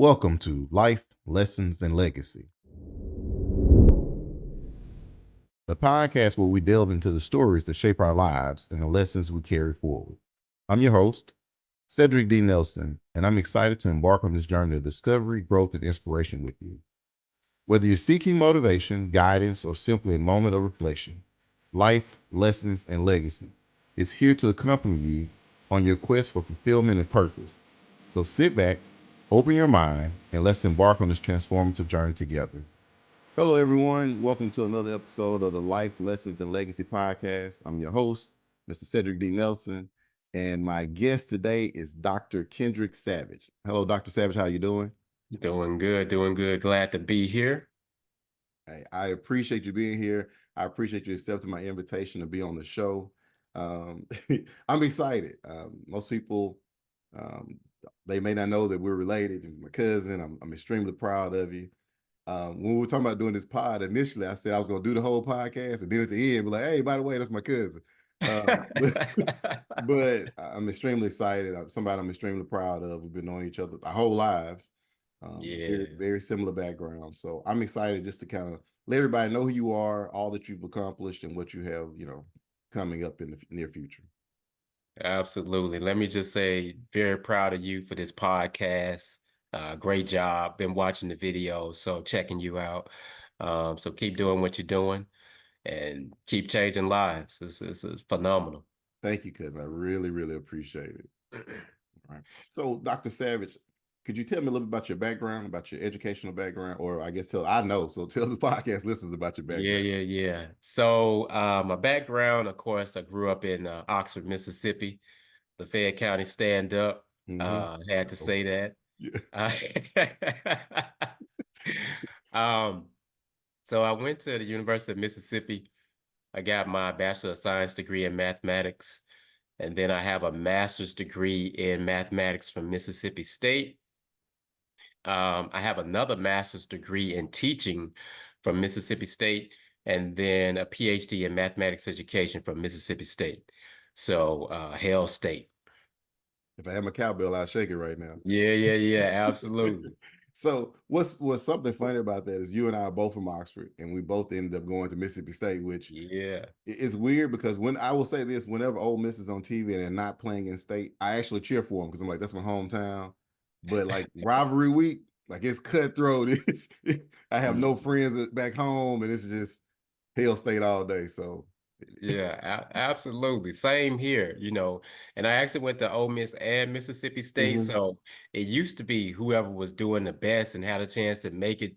Welcome to Life, Lessons, and Legacy, the podcast where we delve into the stories that shape our lives and the lessons we carry forward. I'm your host, Cedric D. Nelson, and I'm excited to embark on this journey of discovery, growth, and inspiration with you. Whether you're seeking motivation, guidance, or simply a moment of reflection, Life, Lessons, and Legacy is here to accompany you on your quest for fulfillment and purpose. So sit back, open your mind, and let's embark on this transformative journey together. Hello, everyone. Welcome to another episode of the Life, Lessons, and Legacy podcast. I'm your host, Mr. Cedric D. Nelson, and my guest today is Dr. Kendrick Savage. Hello, Dr. Savage. How you doing? Doing good, doing good. Glad to be here. Hey, I appreciate you being here. I appreciate you accepting my invitation to be on the show. Um, I'm excited. Most people, um, they may not know that we're related. You're my cousin. I'm extremely proud of you. When we were talking about doing this pod, initially I said I was going to do the whole podcast, and then at the end, be like, "Hey, by the way, that's my cousin." But I'm extremely excited. Somebody I'm extremely proud of. We've been knowing each other our whole lives. Very, Yeah, very similar background. So I'm excited just to kind of let everybody know who you are, all that you've accomplished, and what you have, coming up in the near future. absolutely. Let me just say, very proud of you for this podcast. Great job. Been watching the videos, so checking you out. So keep doing what you're doing and keep changing lives. This is phenomenal. Thank you, cuz I really, really appreciate it. All right. So, Dr. Savage, could you tell me a little bit about your background, about your educational background, or I guess I know, so tell the podcast listeners about your Yeah, background. yeah. So my background, of course, I grew up in Oxford, Mississippi, the Fayette County stand up. Mm-hmm. Had to say that. Yeah. Um, so I went to the University of Mississippi. I got my Bachelor of Science degree in mathematics, and then I have a master's degree in mathematics from Mississippi State. I have another master's degree in teaching from Mississippi State, and then a PhD in mathematics education from Mississippi State. So, Hell State. If I had my cowbell, I'd shake it right now. Yeah, absolutely. So what's something funny about that is you and I are both from Oxford, and we both ended up going to Mississippi State, which Yeah. is weird because when I will say this, whenever Ole Miss is on TV and they're not playing in state, I actually cheer for them because I'm like, that's my hometown. But like rivalry week, like it's cutthroat. I have no friends back home, and it's just Hell State all day. So Yeah, absolutely. Same here, and I actually went to Ole Miss and Mississippi State. Mhm. So it used to be whoever was doing the best and had a chance to make it,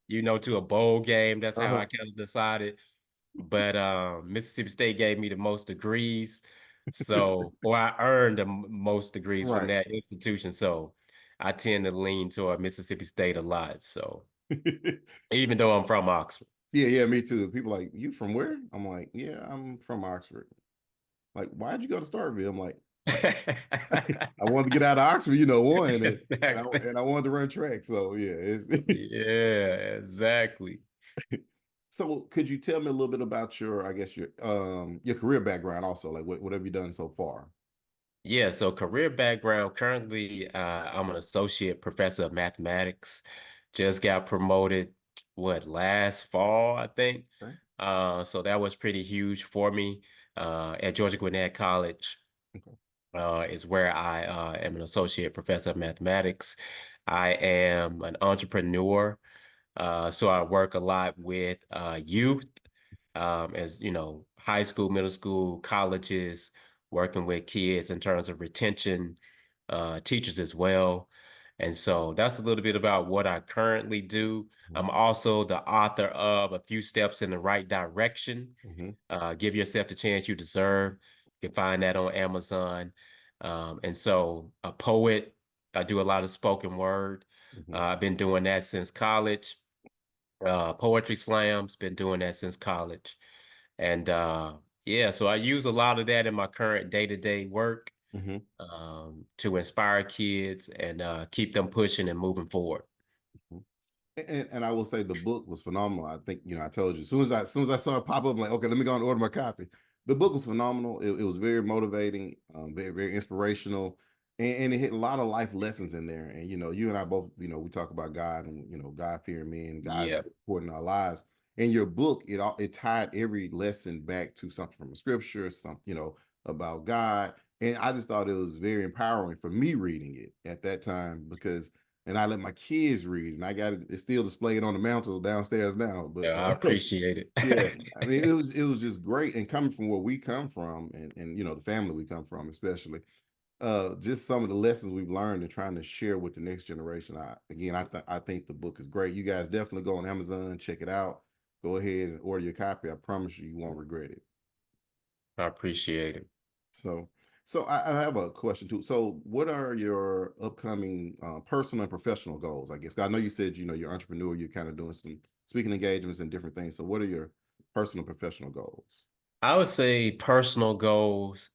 to a bowl game. That's how Uh-huh. I kind of decided. But Mississippi State gave me the most degrees. So, or I earned the most degrees from Right. that institution. So I tend to lean toward Mississippi State a lot. So even though I'm from Oxford. Yeah, me too. People like, you from where? I'm like, yeah, I'm from Oxford. Like, why'd you go to Starkville? I'm like, I wanted to get out of Oxford, one, Exactly. and I wanted to run track. So yeah, it's Yeah, exactly. So could you tell me a little bit about your, I guess your career background also, like what have you done so far? Yeah, so career background, currently I'm an associate professor of mathematics. Just got promoted, last fall, I think. Okay. So that was pretty huge for me. At Georgia Gwinnett College Okay. is where I am an associate professor of mathematics. I am an entrepreneur. So I work a lot with youth, as high school, middle school, colleges, working with kids in terms of retention, teachers as well. And so that's a little bit about what I currently do. I'm also the author of A Few Steps in the Right Direction. Mm-hmm. Give Yourself the Chance You Deserve. You can find that on Amazon. And so a poet, I do a lot of spoken word. Mm-hmm. I've been doing that since college. Poetry slams, been doing that since college. And yeah, so I use a lot of that in my current day-to-day work Mm-hmm. to inspire kids and keep them pushing and moving forward. And I will say the book was phenomenal. I think, I told you as soon as I saw it pop up, I'm like, okay, let me go and order my copy. The book was phenomenal. It was very motivating, very, very inspirational. and it hit a lot of life lessons in there. And you and I both, we talk about God and God fearing men, God Yeah. important in our lives. In your book, it tied every lesson back to something from a scripture, something about God, and I just thought it was very empowering for me reading it at that time because. And I let my kids read, and I got it's still displayed on the mantle downstairs now. But Yeah, I appreciate yeah, it. I mean, it was just great, and coming from where we come from, and the family we come from, especially, just some of the lessons we've learned and trying to share with the next generation. I think the book is great. You guys definitely go on Amazon, check it out. Go ahead and order your copy. I promise you, you won't regret it. I appreciate it. So, so I have a question too. So, what are your upcoming personal and professional goals? I guess I know you said you're entrepreneur. You're kind of doing some speaking engagements and different things. So, what are your personal and professional goals? I would say personal goals.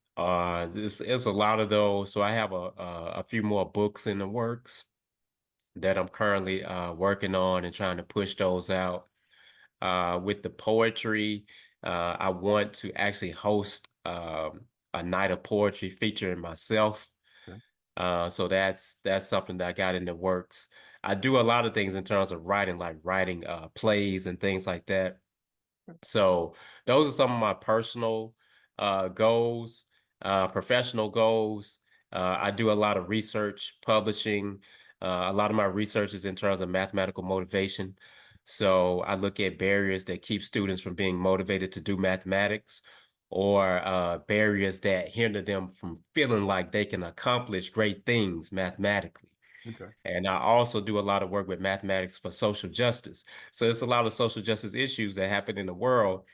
This is a lot of those. So I have a few more books in the works that I'm currently working on and trying to push those out. With the poetry, I want to actually host a night of poetry featuring myself. Okay. So that's something that I got in the works. I do a lot of things in terms of writing, like writing plays and things like that. So those are some of my personal goals, professional goals. I do a lot of research, publishing. A lot of my research is in terms of mathematical motivation. So I look at barriers that keep students from being motivated to do mathematics, or barriers that hinder them from feeling like they can accomplish great things mathematically. Okay. And I also do a lot of work with mathematics for social justice. So it's a lot of social justice issues that happen in the world.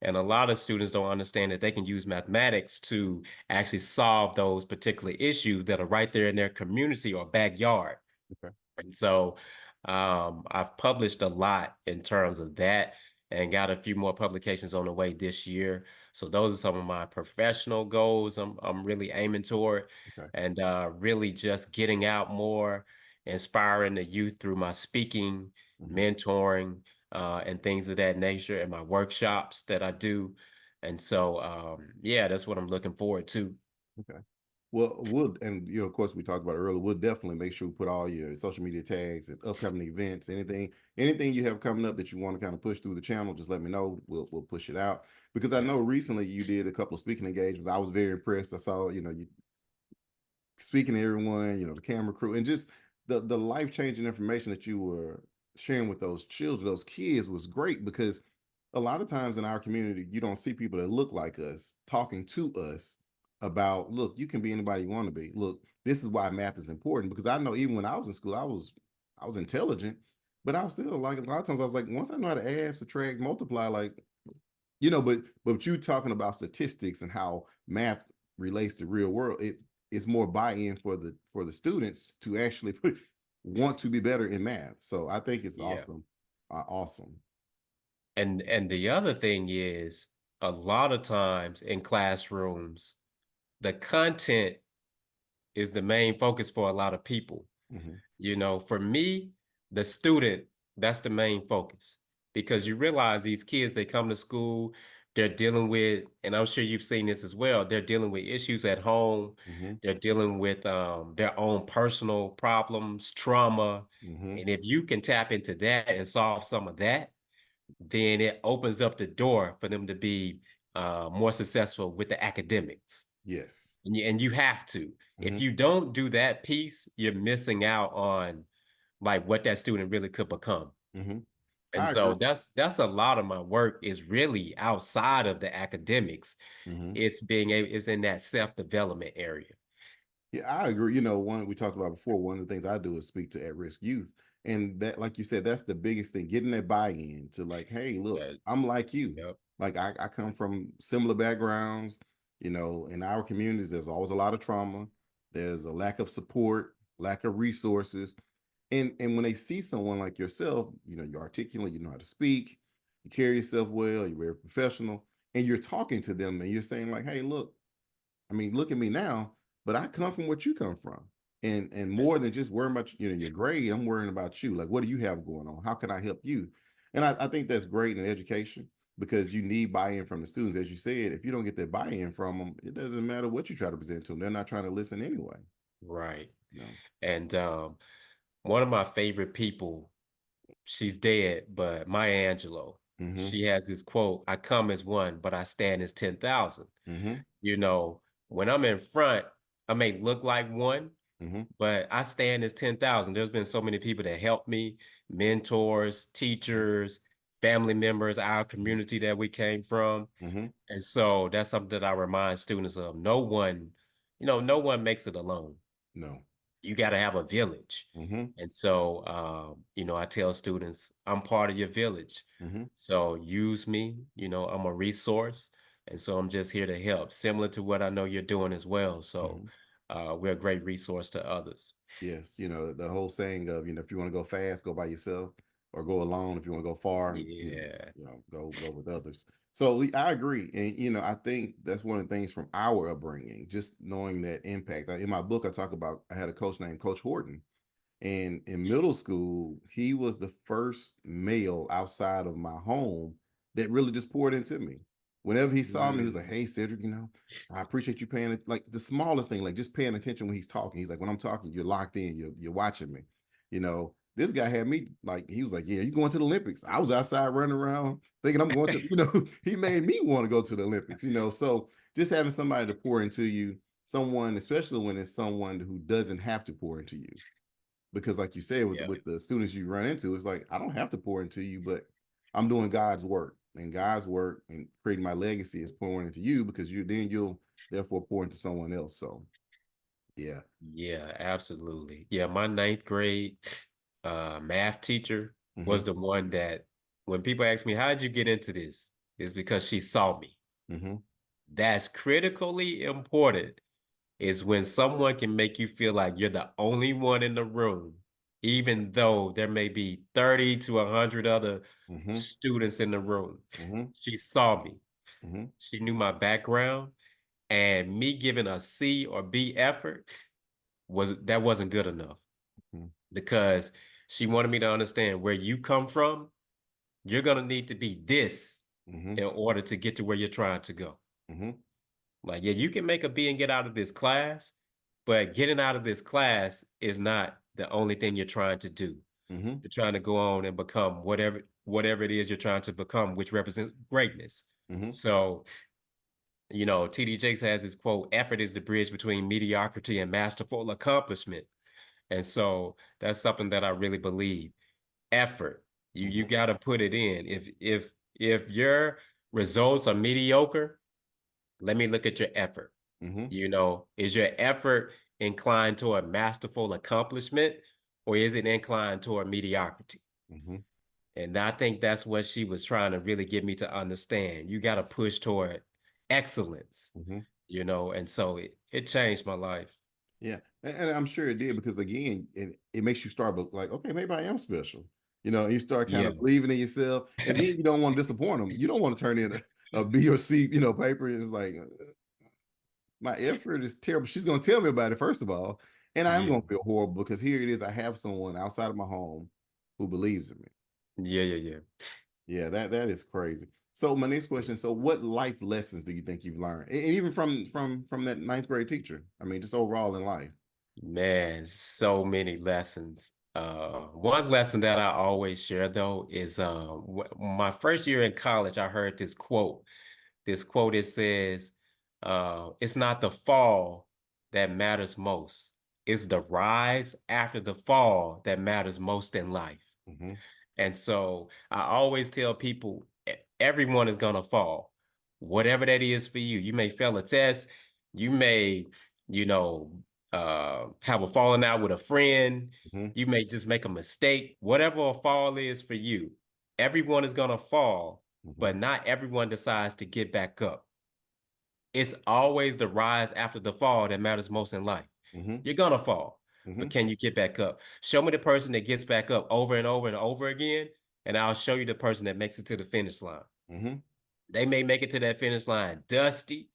And a lot of students don't understand that they can use mathematics to actually solve those particular issues that are right there in their community or backyard. Okay. And so I've published a lot in terms of that and got a few more publications on the way this year. So those are some of my professional goals I'm really aiming toward, Okay. and really just getting out more, inspiring the youth through my speaking, Hmm. mentoring, and things of that nature, and my workshops that I do. And so yeah, that's what I'm looking forward to. Okay. Well, and of course, we talked about it earlier. We'll definitely make sure we put all your social media tags and upcoming events, anything you have coming up that you want to kind of push through the channel. Just let me know. We'll push it out because I Yeah. know recently you did a couple of speaking engagements. I was very impressed. I saw you speaking to everyone, the camera crew, and just the life changing information that you were sharing with those children, those kids, was great because a lot of times in our community, you don't see people that look like us talking to us about, look, you can be anybody you want to be. Look, this is why math is important because I know even when I was in school, I was intelligent, but I was still like a lot of times I was like, once I know how to add, subtract, multiply, like but you talking about statistics and how math relates to real world, it's more buy-in for the students to actually want to be better in math. So I think it's Yeah. awesome. Awesome. And the other thing is, a lot of times in classrooms, the content is the main focus for a lot of people. Hmm. For me, the student, that's the main focus, because you realize these kids, they come to school, they're dealing with, and I'm sure you've seen this as well, they're dealing with issues at home, Hmm. they're dealing with their own personal problems, trauma. Hmm. And if you can tap into that and solve some of that, then it opens up the door for them to be more successful with the academics. Yes. And you have to. If Hmm. you don't do that piece, you're missing out on like what that student really could become. Hmm. And I so agree. that's a lot of my work is really outside of the academics. Hmm. It's in that self-development area. Yeah, I agree. One we talked about before, one of the things I do is speak to at-risk youth. And that, like you said, that's the biggest thing, getting that buy-in to like, hey, look, Yeah. I'm like you. Yep. Like I come from similar backgrounds, in our communities, there's always a lot of trauma. There's a lack of support, lack of resources. And when they see someone like yourself, you're articulate, you know how to speak, you carry yourself well, you're very professional, and you're talking to them and you're saying, like, hey, look, I mean, look at me now, but I come from what you come from. And more That's than just worrying about your grade, I'm worrying about you. Like, what do you have going on? How can I help you? And I think that's great in education because you need buy-in from the students. As you said, if you don't get that buy-in from them, it doesn't matter what you try to present to them. They're not trying to listen anyway. Right. You know. And one of my favorite people, she's dead, but Maya Angelou, Mm-hmm. she has this quote, I come as one, but I stand as 10,000. Mm-hmm. You know, when I'm in front, I may look like one, Mm-hmm. but I stand as 10,000. There's been so many people that helped me, mentors, teachers, family members, our Mm-hmm. community that we came from. Mm-hmm. And so that's something that I remind students of. No one, no one makes it alone. No. You got to have a village. Mm-hmm. And so, I tell students, I'm part of your village. Mm-hmm. So use me, I'm a resource. And so I'm just here to help, similar to what I know you're doing as well. So Mm-hmm. we're a great resource to others. Yes, the whole saying of, if you want to go fast, go by yourself, or go alone if you want to go far, Yeah. go with others. So I agree. And I think that's one of the things from our upbringing, just knowing that impact. In my book, I had a coach named Coach Horton. And in middle school, he was the first male outside of my home that really just poured into me. Whenever he saw me, he was like, Mm. "Hey, Cedric, I appreciate you paying it." Like the smallest thing, like just paying attention when he's talking. He's like, "When I'm talking, you're locked in. You're watching me." This guy had me like, he was like, "Yeah, you going to the Olympics?" I was outside running around thinking I'm going to. He made me want to go to the Olympics. So just having somebody to pour into you, someone, especially when it's someone who doesn't have to pour into you, because like you said, with Yeah. with the students you run into, it's like I don't have to pour into you, but I'm doing God's work, and God's work and creating my legacy is pouring into you, because you'll therefore pour into someone else. So yeah. Yeah, absolutely. Yeah, my ninth grade math teacher Mm-hmm. was the one that when people ask me, how did you get into this? It's because she saw me. Mm-hmm. That's critically important is when someone can make you feel like you're the only one in the room, even though there may be 30 to 100 other Mm-hmm. students in the room. Mm-hmm. She saw me. Mm-hmm. She knew my background, and me giving a C or B effort wasn't good enough because she wanted me to understand where you come from. You're going to need to be this Mm-hmm. in order to get to where you're trying to go. Mm-hmm. Like, yeah, you can make a B and get out of this class, but getting out of this class is not the only thing you're trying to do. Mm-hmm. You're trying to go on and become whatever it is you're trying to become, which represents greatness. Mm-hmm. So, TD Jakes has this quote, effort is the bridge between mediocrity and masterful accomplishment. And so that's something that I really believe. Effort. You Mm-hmm. got to put it in. If your results are mediocre, let me look at your effort. Mm-hmm. Is your effort inclined toward masterful accomplishment or is it inclined toward mediocrity? Mm-hmm. And I think that's what she was trying to really get me to understand. You got to push toward excellence, Mm-hmm. and so it changed my life. Yeah, and I'm sure it did, because again, it makes you start like, okay, maybe I am special. You start kind Yeah. of believing in yourself, and then you don't want to disappoint them. You don't want to turn in a B or C, paper. It's like, my effort is terrible. She's gonna tell me about it first of all, and I'm Yeah. gonna feel horrible, because here it is. I have someone outside of my home who believes in me. Yeah, yeah, yeah. Yeah, that is crazy. So my next question: so what life lessons do you think you've learned, and even from that ninth grade teacher? I mean, just overall in life. Man, so many lessons. One lesson that I always share though is my first year in college, I heard this quote. This quote, it says, it's not the fall that matters most. It's the rise after the fall that matters most in life. Mm-hmm. And so I always tell people everyone is going to fall, whatever that is for you. You may fail a test. You may, you know, have a falling out with a friend. Mm-hmm. You may just make a mistake. Whatever a fall is for you, everyone is going to fall, Mm-hmm. but not everyone decides to get back up. It's always the rise after the fall that matters most in life. Mm-hmm. You're going to fall, Mm-hmm. but can you get back up? Show me the person that gets back up over and over and over again, and I'll show you the person that makes it to the finish line. Mm-hmm. They may make it to that finish line dusty,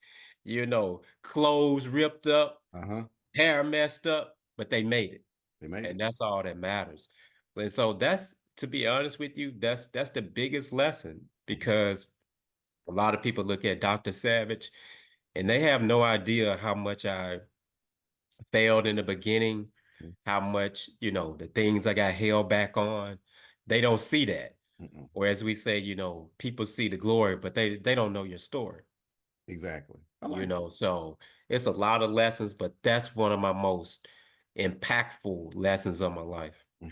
clothes ripped up, Uh-huh. hair messed up, but they made it. They made And it. that's all that matters. And so that's, to be honest with you, that's the biggest lesson Mm-hmm. because a lot of people look at Dr. Savage and they have no idea how much I failed in the beginning, Mm, how much, the things I got held back on, they don't see that. mm-mm. Or as we say, people see the glory, but they don't know your story, Exactly. I like that. so it's a lot of lessons, but that's one of my most impactful lessons of my life. Hmm.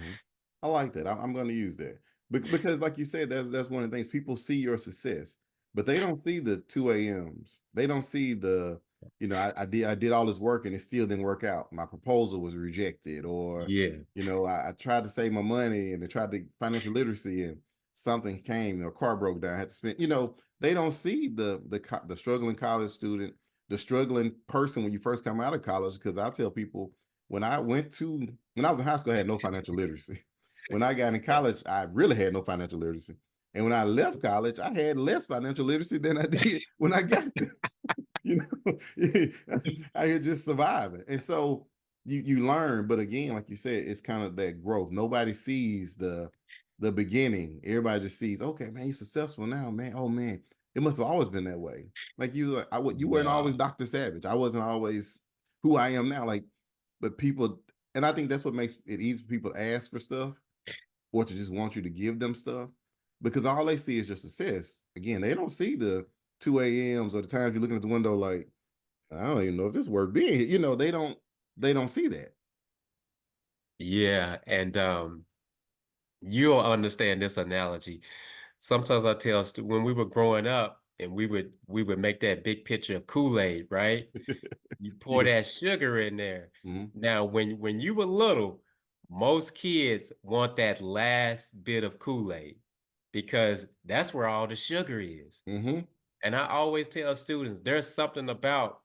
I like that. I'm going to use that because, like you said, that's one of the things people see your success, but they don't see the 2 a.m.s. They don't see the, I did all this work and it still didn't work out. My proposal was rejected, or Yeah. I tried to save my money and I tried to financial literacy and something came, a car broke down, I had to spend. They don't see the struggling college student, the struggling person when you first come out of college. Because I tell people when I was in high school, I had no financial literacy. When I got in college, I really had no financial literacy. And when I left college, I had less financial literacy than I did when I got there. You know, I had just surviving. And so you learn, but again, like you said, it's kind of that growth. Nobody sees the beginning. Everybody just sees, okay, man, you're successful now, man. Oh man, it must have always been that way. Like you weren't always No. Dr. Savage. I wasn't always who I am now. Like, but people, and I think that's what makes it easy for people to ask for stuff or to just want you to give them stuff because all they see is your success. Again, they don't see the 2 a.m.s or the times you're looking at the window like, I don't even know if this worth being here. They don't see that. Yeah, and you'll understand this analogy. Sometimes I tell when we were growing up and we would make that big picture of Kool-Aid, right? You pour Yeah. that sugar in there. Mm-hmm. Now, when you were little, most kids want that last bit of Kool-Aid because that's where all the sugar is. Mm-hmm. And I always tell students there's something about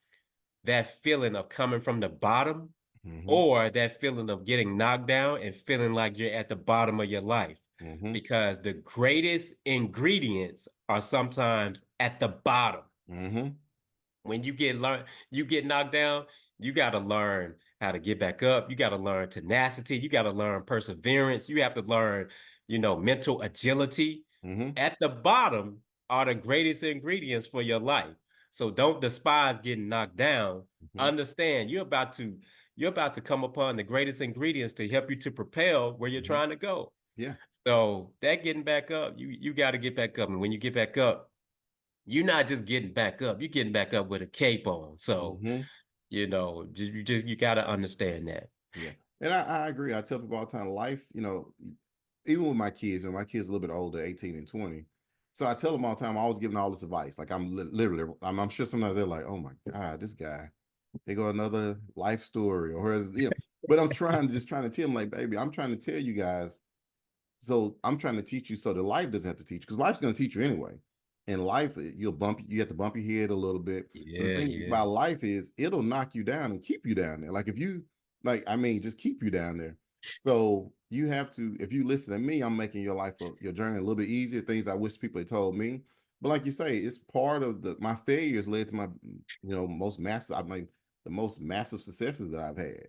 that feeling of coming from the bottom Mm-hmm. or that feeling of getting knocked down and feeling like you're at the bottom of your life. Mm-hmm. Because the greatest ingredients are sometimes at the bottom. Mm-hmm. When you get knocked down, you got to learn how to get back up. You got to learn tenacity. You got to learn perseverance. You have to learn, mental agility. Mm-hmm. At the bottom are the greatest ingredients for your life. So don't despise getting knocked down. Mm-hmm. Understand you're about to come upon the greatest ingredients to help you to propel where you're Mm-hmm. trying to go. Yeah. So that getting back up, you got to get back up. And when you get back up, you're not just getting back up, you're getting back up with a cape on. So, Mm-hmm. you got to understand that. Yeah. And I agree. I tell people all the time, life, even with my kids, my kids are a little bit older, 18 and 20. So I tell them all the time, I always giving all this advice. Like I'm literally, I'm sure sometimes they're like, oh my God, this guy, they go another life story but I'm trying to tell them like, baby, I'm trying to tell you guys. So I'm trying to teach you so that life doesn't have to teach because life's going to teach you anyway. In life, you have to bump your head a little bit. But the Yeah, thing yeah. about life is it'll knock you down and keep you down there. Like if you just keep you down there. So you have to, if you listen to me, I'm making your journey a little bit easier. Things I wish people had told me. But like you say, it's part of my failures led to my, the most massive successes that I've had.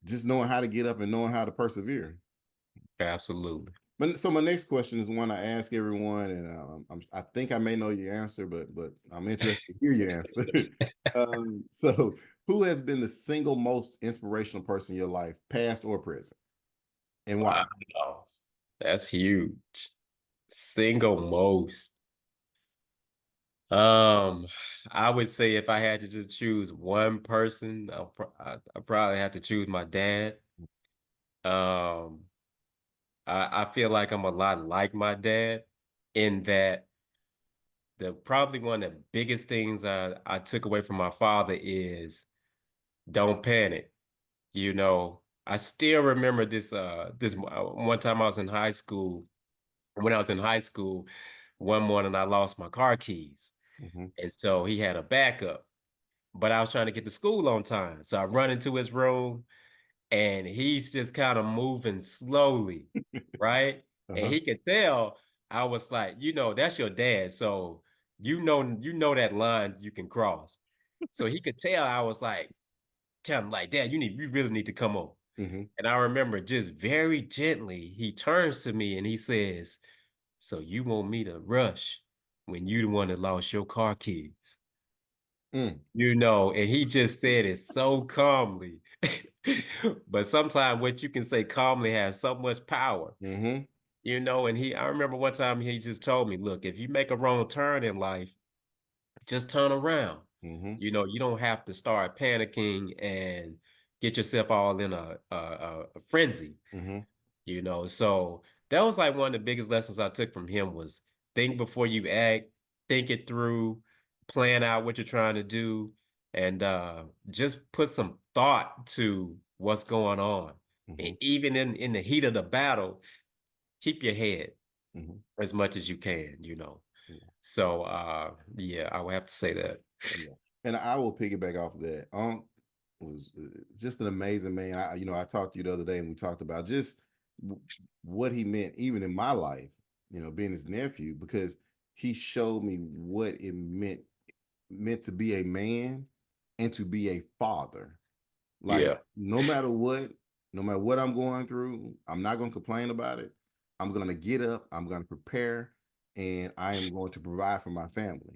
Just knowing how to get up and knowing how to persevere. Absolutely. But so my next question is one I ask everyone, and I think I may know your answer, but I'm interested to hear your answer. So, who has been the single most inspirational person in your life, past or present, and why? Wow. That's huge. Single most. Um, I would say if I had to just choose one person, I probably have to choose my dad. Um, I feel like I'm a lot like my dad in that probably one of the biggest things I took away from my father is don't panic. I still remember this one time I was in high school. When I was in high school, one morning I lost my car keys. Hmm. And so he had a backup, but I was trying to get to school on time. So I run into his room and he's just kind of moving slowly, right? And Uh-huh. he could tell I was like, that's your dad. So you know that line you can cross. So he could tell I was like, kind of like, Dad, you really need to come on. Hmm. And I remember just very gently, he turns to me and he says, so you want me to rush when you the one that lost your car keys? Mm. And he just said it so calmly. But sometimes what you can say calmly has so much power, Mm-hmm. and I remember one time he just told me, look, if you make a wrong turn in life, just turn around. Mm-hmm. You don't have to start panicking and get yourself all in a frenzy. Mm-hmm. So that was like one of the biggest lessons I took from him was think before you act, think it through, plan out what you're trying to do, and just put some thought to what's going on. Mm-hmm. And even in the heat of the battle, keep your head Mm-hmm. as much as you can. Yeah. So yeah, I would have to say that. Yeah. And I will piggyback off of that. Unc was just an amazing man. I talked to you the other day and we talked about just what he meant, even in my life, being his nephew, because he showed me what it meant to be a man and to be a father. Like, Yeah. no matter what I'm going through, I'm not going to complain about it. I'm going to get up, I'm going to prepare, and I am going to provide for my family.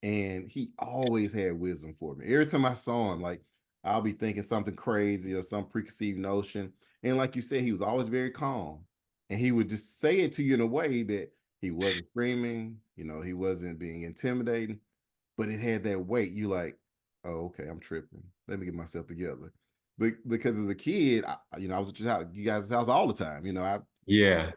And he always had wisdom for me. Every time I saw him, like I'll be thinking something crazy or some preconceived notion. And like you said, he was always very calm. And he would just say it to you in a way that he wasn't screaming, he wasn't being intimidating, but it had that weight. You like, oh, okay, I'm tripping. Let me get myself together. But because as a kid, I was at you guys' house all the time. Yeah.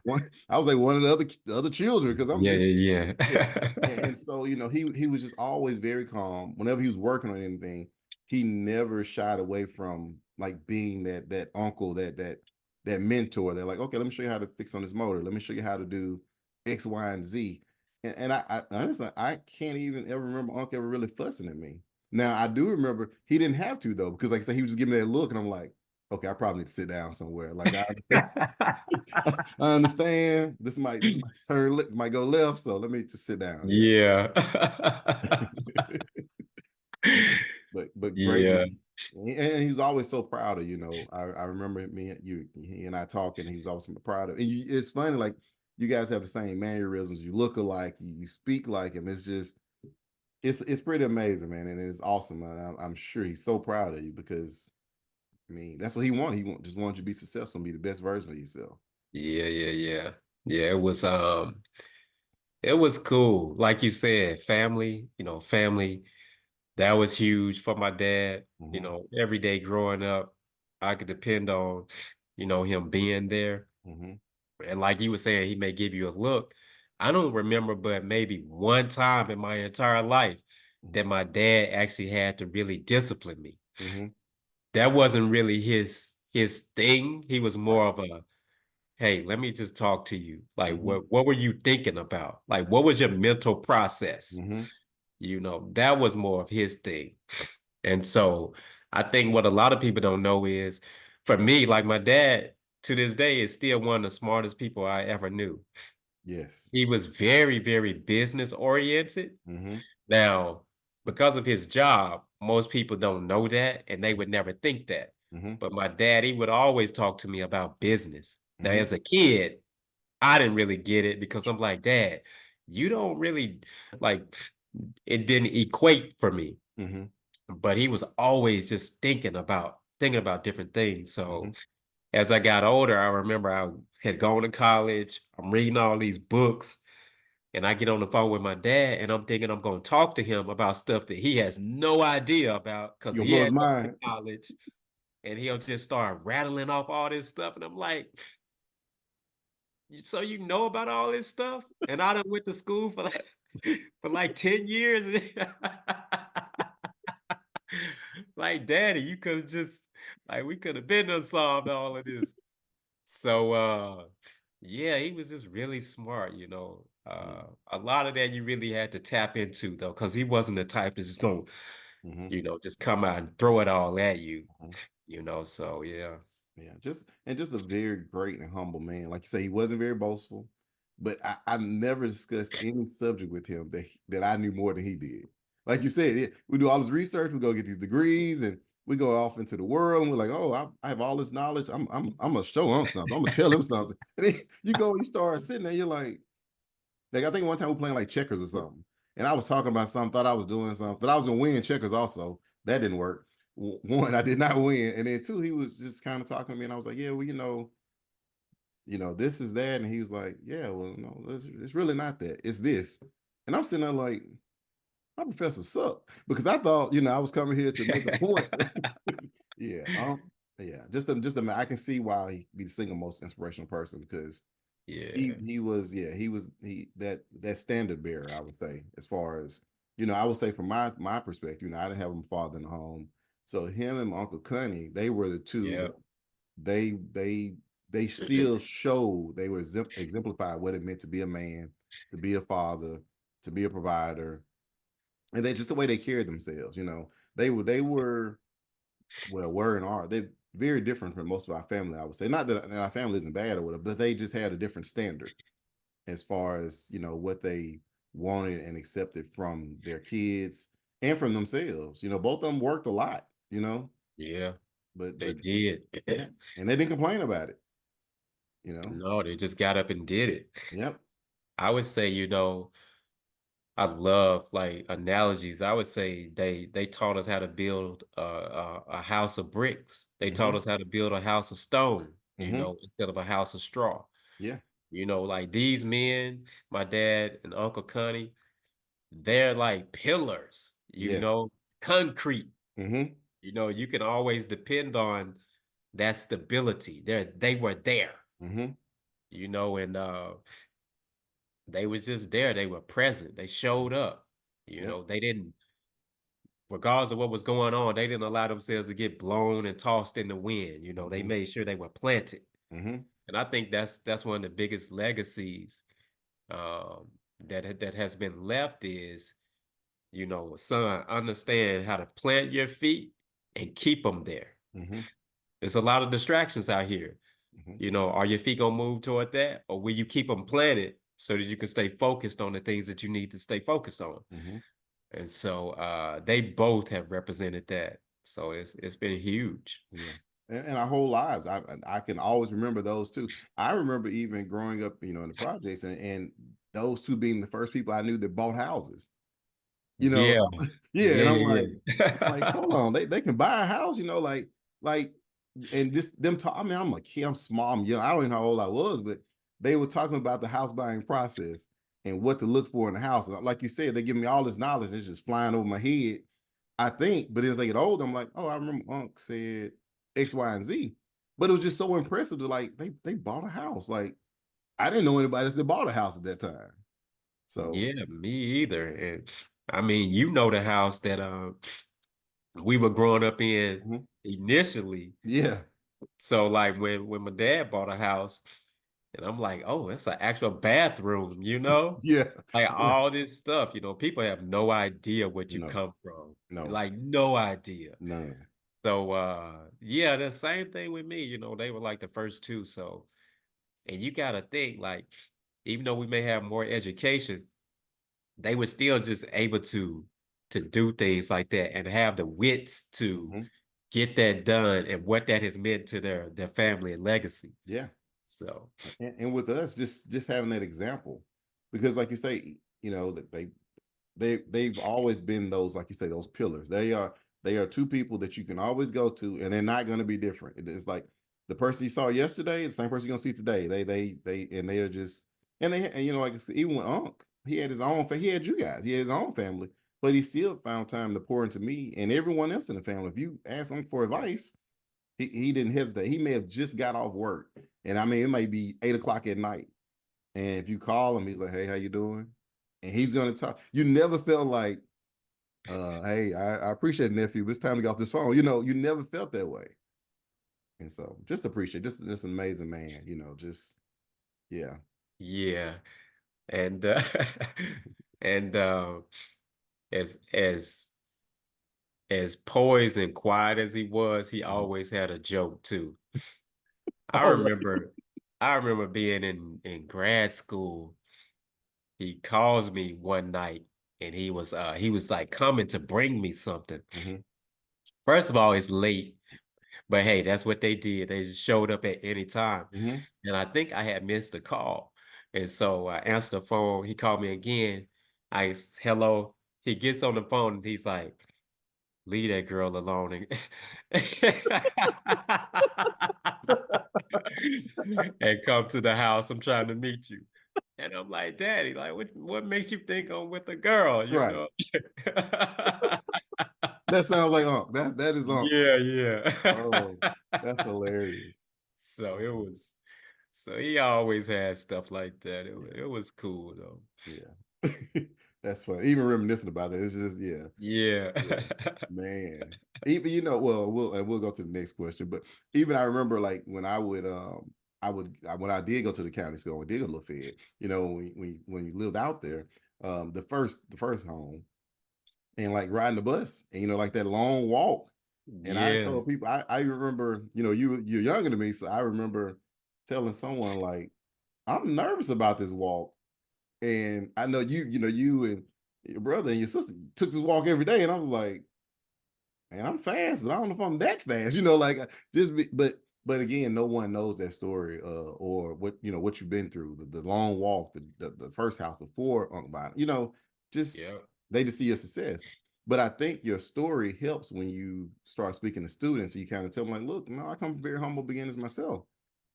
I was like one of the other children because I'm Yeah, just yeah, yeah. yeah. And so, he was just always very calm. Whenever he was working on anything, he never shied away from like being that uncle, that mentor. They're like, okay, let me show you how to fix on this motor. Let me show you how to do X, Y, and Z. And I honestly, I can't even ever remember Uncle ever really fussing at me. Now I do remember he didn't have to though, because like I said, he was just giving me that look, and I'm like, okay, I probably need to sit down somewhere. Like I understand. I understand. This might might go left, so let me just sit down. Yeah. But great Yeah. man, and he was always so proud of I remember he and I talking. He was always so proud of. And it's funny, like you guys have the same mannerisms. You look alike. You speak like him. It's just it's pretty amazing, man, and it's awesome. And I'm sure he's so proud of you because I mean that's what he wanted. Just wanted you to be successful and be the best version of yourself. Yeah, yeah, yeah. Yeah, it was cool. Like you said, family, that was huge for my dad. Mm-hmm. Every day growing up, I could depend on, him being there. Mm-hmm. And like you were saying, he may give you a look. I don't remember, but maybe one time in my entire life that my dad actually had to really discipline me. Mm-hmm. That wasn't really his thing. He was Right. more of a, hey, let me just talk to you. Like Mm-hmm. what were you thinking about? Like what was your mental process? Mm-hmm. That was more of his thing. And so I think what a lot of people don't know is for me, like my dad to this day is still one of the smartest people I ever knew. Yes. He was very, very business oriented. Mm-hmm. Now, because of his job, most people don't know that and they would never think that. Mm-hmm. But my dad, he would always talk to me about business. Now, Mm-hmm. as a kid, I didn't really get it because I'm like, Dad, you don't really like it didn't equate for me. Mm-hmm. But he was always just thinking about different things. Mm-hmm. So as I got older, I remember I had gone to college. I'm reading all these books, and I get on the phone with my dad, and I'm thinking I'm going to talk to him about stuff that he has no idea about because You gonna he blow his had gone to mind. college, and he'll just start rattling off all this stuff, and I'm like, so you know about all this stuff? And I done went to school for like for like 10 years. Like, Daddy, you could have just like we could have been done solved all of this. So yeah, he was just really smart. A lot of that you really had to tap into though, because he wasn't the type that's just gonna, Mm-hmm. just come out and throw it all at you, Mm-hmm. so yeah. Yeah, just a very great and humble man. Like you say, he wasn't very boastful, but I never discussed any subject with him that I knew more than he did. Like you said, we do all this research, we go get these degrees, and we go off into the world, and we're like, oh, I have all this knowledge. I'm gonna show him something. I'm gonna tell him something. And then you start sitting there, you're like I think one time we were playing like checkers or something. And I was talking about something, thought I was doing something, but I was gonna win checkers also. That didn't work. One, I did not win, and then two, he was just kind of talking to me, and I was like, yeah, well, this is that, and he was like, yeah, well, no, it's really not that. It's this, and I'm sitting there like, my professor sucked because I thought, I was coming here to make a point. Yeah, yeah, I can see why he be the single most inspirational person because Yeah. he that standard bearer, I would say, as far as I would say from my perspective, I didn't have a father in the home, so him and my Uncle Cunny, they were the two Yeah. that they still showed, they were exemplified what it meant to be a man, to be a father, to be a provider, and they just the way they carried themselves. They were well, were and are they very different from most of our family. I would say not that our family isn't bad or whatever, but they just had a different standard as far as what they wanted and accepted from their kids and from themselves. Both of them worked a lot. Yeah, they But did. yeah, and they didn't complain about it. You know, No, they just got up and did it. yep. I would say, I love like analogies. I would say they taught us how to build a house of bricks. They taught Mm-hmm. us how to build a house of stone, Mm-hmm. instead of a house of straw. Yeah. Like these men, my dad and Uncle Connie, they're like pillars, Yes. concrete. Mm-hmm. You can always depend on that stability. They were there, Mm-hmm. and they was just there. They were present. They showed up. Yep. They didn't, regardless of what was going on, they didn't allow themselves to get blown and tossed in the wind. They Mm-hmm. made sure they were planted. Mm-hmm. And I think that's one of the biggest legacies that has been left is, son, understand how to plant your feet and keep them there. Mm-hmm. There's a lot of distractions out here. Mm-hmm. Are your feet gonna move toward that, or will you keep them planted so that you can stay focused on the things that you need to stay focused on? Mm-hmm. And so they both have represented that. So it's been huge. Yeah. And our whole lives, I can always remember those two. I remember even growing up, in the projects, and those two being the first people I knew that bought houses. You know, Yeah, yeah, yeah, and yeah, I'm like, yeah. hold on, they can buy a house, like, and just them talk. I mean, I'm a kid, I'm small, I'm young. I don't even know how old I was, but they were talking about the house buying process and what to look for in the house. And like you said, they give me all this knowledge, and it's just flying over my head. I think, but as I get older, I'm like, oh, I remember Unc said X, Y, and Z. But it was just so impressive to like they bought a house. Like I didn't know anybody else that bought a house at that time. So Yeah, me either. And I mean, the house that we were growing up in mhm. initially. Yeah, So like when my dad bought a house, and I'm like, oh, it's an actual bathroom, yeah, like yeah. all this stuff. People have no idea what you No, come from, no, like no idea. none. So yeah, the same thing with me. They were like the first two. So, and you gotta think like, even though we may have more education, they were still just able to do things like that and have the wits to Mhm. get that done and what that has meant to their family and legacy. Yeah, So and with us, just having that example, because like you say, that they've always been those, like you say, those pillars. They are two people that you can always go to, and they're not going to be different. It's like the person you saw yesterday is the same person you're gonna see today. They are just, and like I said, even with Unc, he had his own he had you guys, he had his own family, but he still found time to pour into me and everyone else in the family. If you ask him for advice, he didn't hesitate. He may have just got off work, and I mean it may be 8 o'clock at night, and if you call him, he's like, hey, how you doing? And he's gonna talk. You never felt like, hey, I appreciate it, nephew, but it's time to get off this phone. You never felt that way. And so just appreciate just an amazing man, just yeah. yeah, and and as poised and quiet as he was, he Mhm. always had a joke too. I Oh, yeah. remember I remember being in grad school. He calls me one night and he was like coming to bring me something. Mm-hmm. First of all, it's late, but hey, that's what they did. They just showed up at any time. Mm-hmm. And I think I had missed the call. And so I answered the phone. He called me again. Hello. He gets on the phone and he's like, leave that girl alone. And come to the house. I'm trying to meet you. And I'm like, Daddy, like, what makes you think I'm with a girl, you Right. know? That sounds like Unc. That is Unc. Yeah, yeah. Oh, that's hilarious. So it Oh, was, so he always had stuff like that. yeah, It was cool though. yeah. That's funny. Even reminiscing about it, it's just yeah, Yeah. yeah, man. Even well, we'll go to the next question. But even I remember like when when I did go to the county school, I did go to Lafayette. When you lived out there, the first home, and like riding the bus, and like that long walk. And I Yeah. told people, I remember, you're younger than me, so I remember telling someone like, I'm nervous about this walk. And I know you and your brother and your sister took this walk every day, and I was like, man, I'm fast, but I don't know if I'm that fast. Like but again, no one knows that story, or what you've been through, the long walk, the first house before Uncle Bonnie. Just Yeah. they just see your success. But I think your story helps when you start speaking to students. You kind of tell them like, look, no, I come from very humble beginnings myself.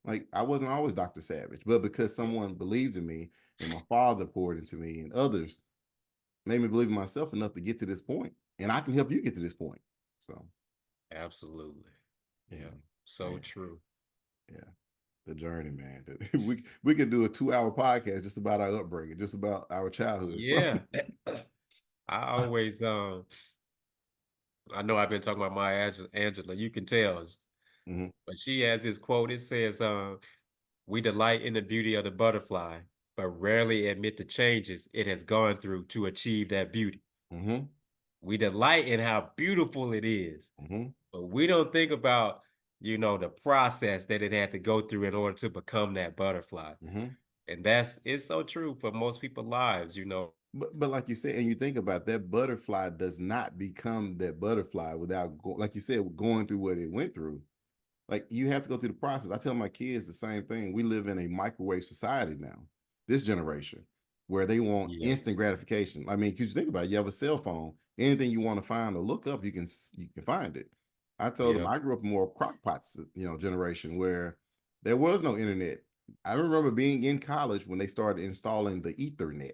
Like I wasn't always Dr. Savage, but because Yeah. someone believed in me and my father poured into me and others made me believe in myself enough to get to this point, and I can help you get to this point. So Absolutely. yeah, Yeah. So man, true. yeah, the journey, man. We could do a 2-hour podcast just about our upbringing, just about our childhoods, Yeah. probably. I always I know I've been talking about my Angela, you can tell, Mhm, but she has this quote. It says, we delight in the beauty of the butterfly, but rarely admit the changes it has gone through to achieve that beauty. mhm, We delight in how beautiful it is, mhm, but we don't think about, the process that it had to go through in order to become that butterfly. mhm. And it's so true for most people's lives. But like you said, and you think about that butterfly does not become that butterfly without like you said, going through what it went through. Like you have to go through the process. I tell my kids the same thing. We live in a microwave society now, this generation, where they want Yeah. instant gratification. I mean, because you think about it, you have a cell phone, anything you want to find or look up, you can find it. I told them Yeah. I grew up more crockpots, generation where there was no internet. I remember being in college when they started installing the Ethernet,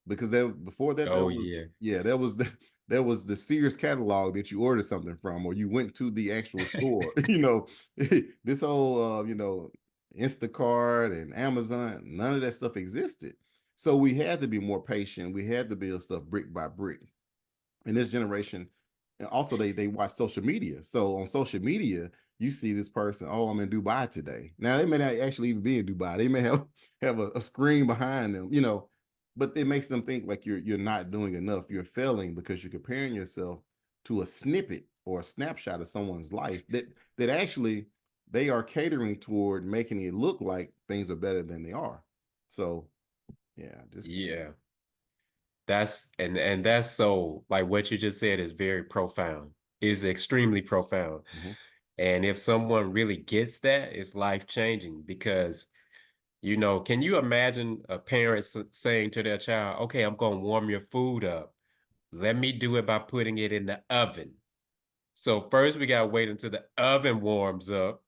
because before that there Oh, was yeah. yeah there was the Sears catalog that you ordered something from, or you went to the actual store. This whole Instacart and Amazon, none of that stuff existed. So we had to be more patient. We had to build stuff brick by brick. In this generation, and also they watch social media. So on social media, you see this person, oh, I'm in Dubai today. Now they may not actually even be in Dubai. They may have a screen behind them, but it makes them think like you're not doing enough. You're failing because you're comparing yourself to a snippet or a snapshot of someone's life that actually they are catering toward making it look like things are better than they are. So yeah, just Yeah. That's so, like, what you just said is very profound, is extremely profound. mhm, And if someone really gets that, it's life changing because, can you imagine a parent saying to their child, okay, I'm going to warm your food up. Let me do it by putting it in the oven. So first we got to wait until the oven warms up.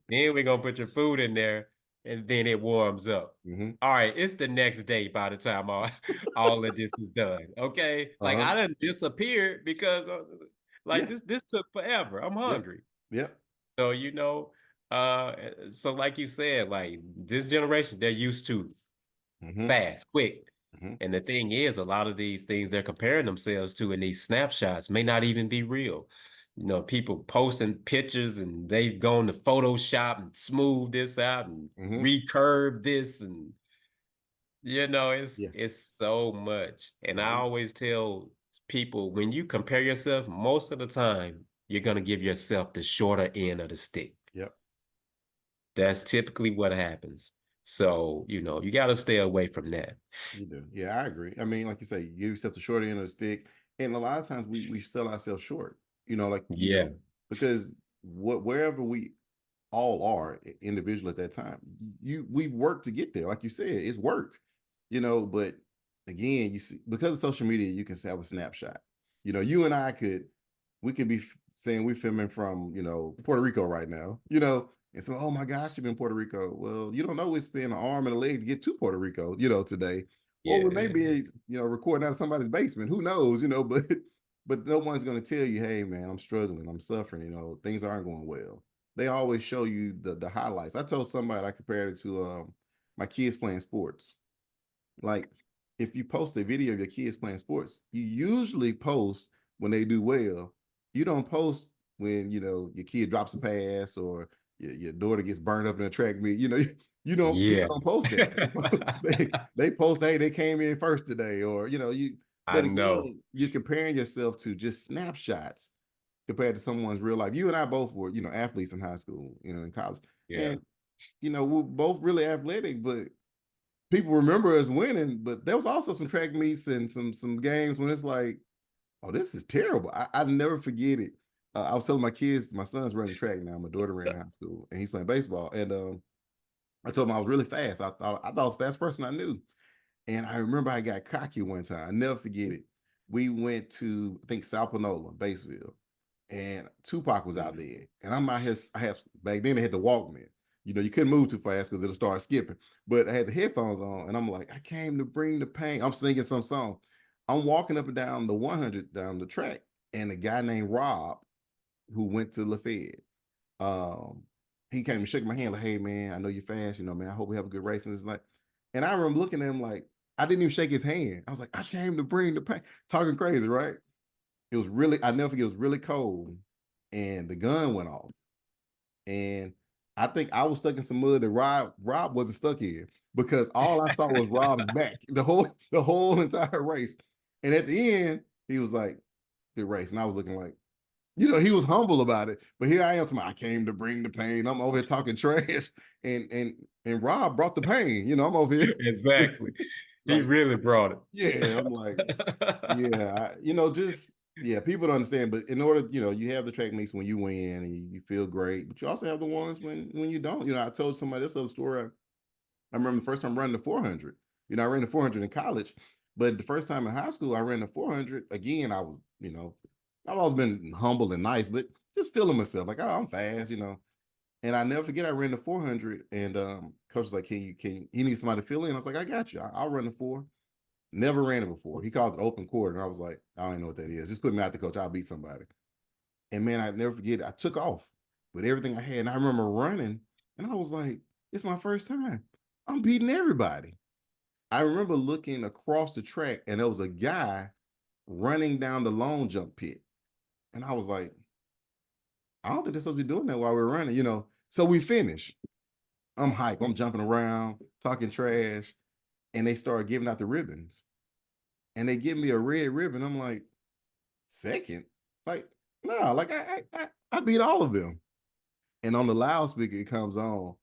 Then we're gonna put your food in there, and then it warms up. mhm, All right, it's the next day by the time all of this is done. Okay, like uh-huh, I didn't disappear because like yeah, this took forever. I'm yep, hungry. yep, So so like you said, like this generation, they're used to mhm, fast, quick. mhm. And the thing is, a lot of these things they're comparing themselves to in these snapshots may not even be real. People posting pictures and they've gone to Photoshop and smooth this out and Mm-hmm. recurve this, and it's Yeah. it's so much. And I Mm-hmm. always tell people, when you compare yourself, most of the time you're gonna give yourself the shorter end of the stick. Yep. That's typically what happens. So, you got to stay away from that. You do. Yeah, I agree. I mean, like you say, you give yourself the short end of the stick. And a lot of times we sell ourselves short, like, Yeah. because wherever we all are individual at that time, we've worked to get there. Like you said, it's work, but again, you see, because of social media, you can have a snapshot. You and I we could be saying we're filming from, Puerto Rico right now, and so, oh my gosh, you've been in Puerto Rico. Well, you don't know we spend an arm and a leg to get to Puerto Rico, today. Or we may Yeah. be, recording out of somebody's basement. Who knows, but no one's going to tell you, hey man, I'm struggling, I'm suffering, things aren't going well. They always show you the highlights. I told somebody, I compared it to my kids playing sports. Like, if you post a video of your kids playing sports, you usually post when they do well. You don't post when your kid drops a pass, or your daughter gets burned up in a track meet. People Yeah. don't post that. They post, hey, they came in first today, or you. I But know. again, you're comparing yourself to just snapshots compared to someone's real life. You and I both were athletes in high school, in college, Yeah. and we're both really athletic, but people remember us winning. But there was also some track meets and some games when it's like, oh, this is terrible. I never forget it. I was telling my kids, my son's running track now. My daughter ran in high school, and he's playing baseball. And I told him I was really fast. I thought I was the fastest person I knew. And I remember I got cocky one time. I never forget it. We went to, I think, South Panola, Batesville, and Tupac was out Mhm. there. And I'm out here. I have back then they had the Walkman. You couldn't move too fast because it'll start skipping. But I had the headphones on, and I'm like, I came to bring the pain. I'm singing some song. I'm walking up and down the 100 down the track, and a guy named Rob, who went to LaFayette, um, he came and shook my hand like, "Hey man, I know you're fast, man. I hope we have a good race." And it's like, and I remember looking at him like, I didn't even shake his hand. I was like, I came to bring the pain, talking crazy, right? It was really, I never forget, it was really cold, and the gun went off, and I think I was stuck in some mud that Rob wasn't stuck in, because all I saw was Rob's back the whole entire race, and at the end he was like, "Good race," and I was looking like, he was humble about it. But here I am, I came to bring the pain. I'm over here talking trash, and Rob brought the pain. I'm over here Exactly. He like, really brought yeah. I'm like, it. yeah, just yeah. People don't understand, but in order, you have the track meets when you win and you feel great, but you also have the ones when you don't. I told somebody this other story. I remember the first time running the 400. I ran the 400 in college, but the first time in high school, I ran the 400. Again, I was, I've always been humble and nice, but just feeling myself like, oh, I'm fast. And I never forget, I ran the 400, and coach was like, he needs somebody to fill in. I was like, I got you. I'll run the four. Never ran it before. He called it open court, and I was like, I don't even know what that is. Just put me out the coach. I'll beat somebody. And man, I never forget, I took off with everything I had. And I remember running, and I was like, it's my first time. I'm beating everybody. I remember looking across the track, and there was a guy running down the long jump pit. And I was like, I don't think they're supposed to be doing that while we're running. So we finish. I'm hype. I'm jumping around, talking trash. And they start giving out the ribbons. And they give me a red ribbon. I'm like, second? Like, no, like I beat all of them. And on the loudspeaker, it comes on.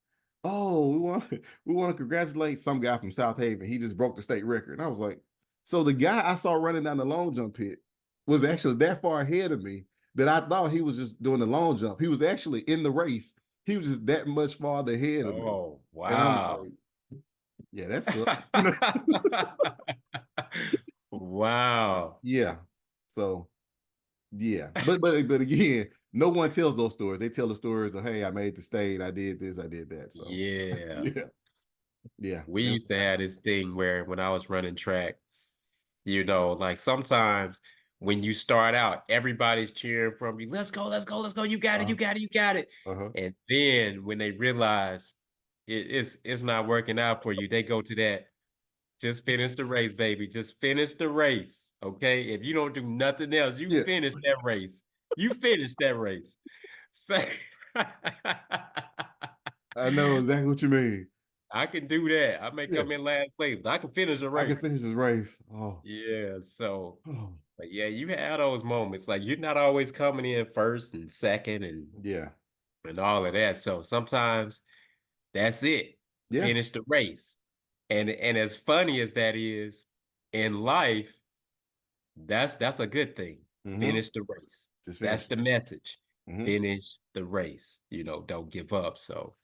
Oh, we want to congratulate some guy from South Haven. He just broke the state record. And I was like, so the guy I saw running down the long jump pit was actually that far ahead of me that I thought he was just doing the long jump. He was actually in the race. He was just that much farther ahead of me. Oh, And I'm wow. like, yeah, that sucks. Wow. Yeah. So yeah, but again, no one tells those stories. They tell the stories of, hey, I made the state, I did this, I did that. So Yeah. yeah, yeah, We yeah. used to have this thing where when I was running track, like sometimes when you start out, everybody's cheering from you. Let's go, let's go, let's go. You got it, Uh-huh. you got it, you got it. Uh-huh. And then when they realize it's not working out for you, they go to that. Just finish the race, baby. Just finish the race. Okay. If you don't do nothing else, you Yeah, finish that race. You finish that race. Say, I know exactly what you mean. I can do that. I may Yeah, come in last place, but I can finish a I can race. finish this race. Oh, Yeah. So, oh, but yeah, you have those moments. Like you're not always coming in first and second yeah, and all of that. So sometimes that's it. yeah. Finish the race. And as funny as that is in life, that's a good thing. Mm-hmm. Finish the race. Just That's finish the it. message. Mm-hmm. Finish the race. Don't give up. So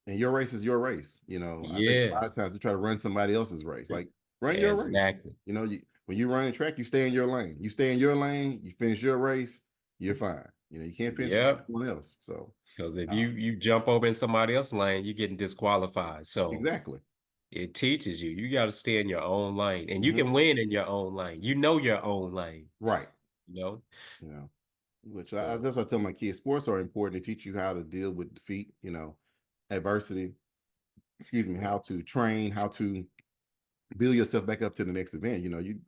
And your race is your race. I think a yeah. lot of times we try to run somebody else's race. Like, Run your race. Exactly. You know, when you run a track, you stay in your lane. You stay in your lane, you finish your race, you're fine. You know, you can't finish with Yep. someone else. So, Because if uh, you jump over in somebody else's lane, you're getting disqualified. So exactly. it teaches you. You got to stay in your own lane, and you Hmm. can win in your own lane. You know your own lane. Right. You know. You know, which So that's what I tell my kids. Sports are important to teach you how to deal with defeat, you know, adversity, excuse me, how to train, how to build yourself back up to the next event. You know, you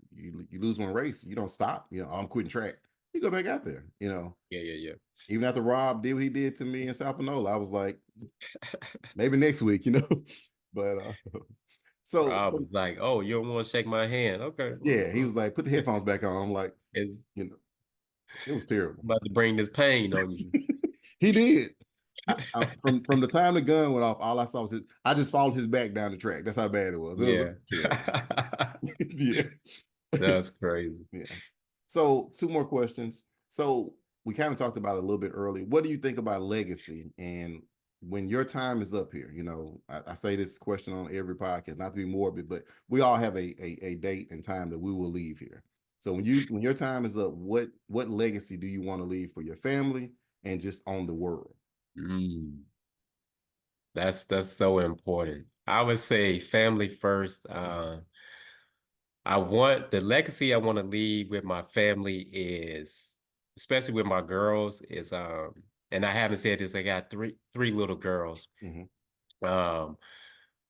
lose one race, you don't stop. You know, I'm quitting track. You go back out there. You know, yeah, yeah, even after Rob did what he did to me in South Panola, I was like, yeah. maybe next week. You know, but Rob so was like, "Oh, you don't want to shake my hand? Okay, yeah, he was like, put the headphones back on. I'm like, it's you know, it was terrible. I'm about to bring this pain on you." He did. From the time the gun went off, all I saw was I just followed his back down the track. That's how bad it was. It was Yeah, terrible. Yeah. that's crazy. Yeah. So two more questions. So we kind of talked about it a little bit earlier. What do you think about legacy? And when your time is up here, you know, I say this question on every podcast, not to be morbid, but we all have a date and time that we will leave here. So when your time is up, what legacy do you want to leave for your family and just on the world? Mm, that's so important. I would say family first. I want the legacy I want to leave with my family is, especially with my girls, is and I haven't said this, I got three little girls. Mm-hmm. Um,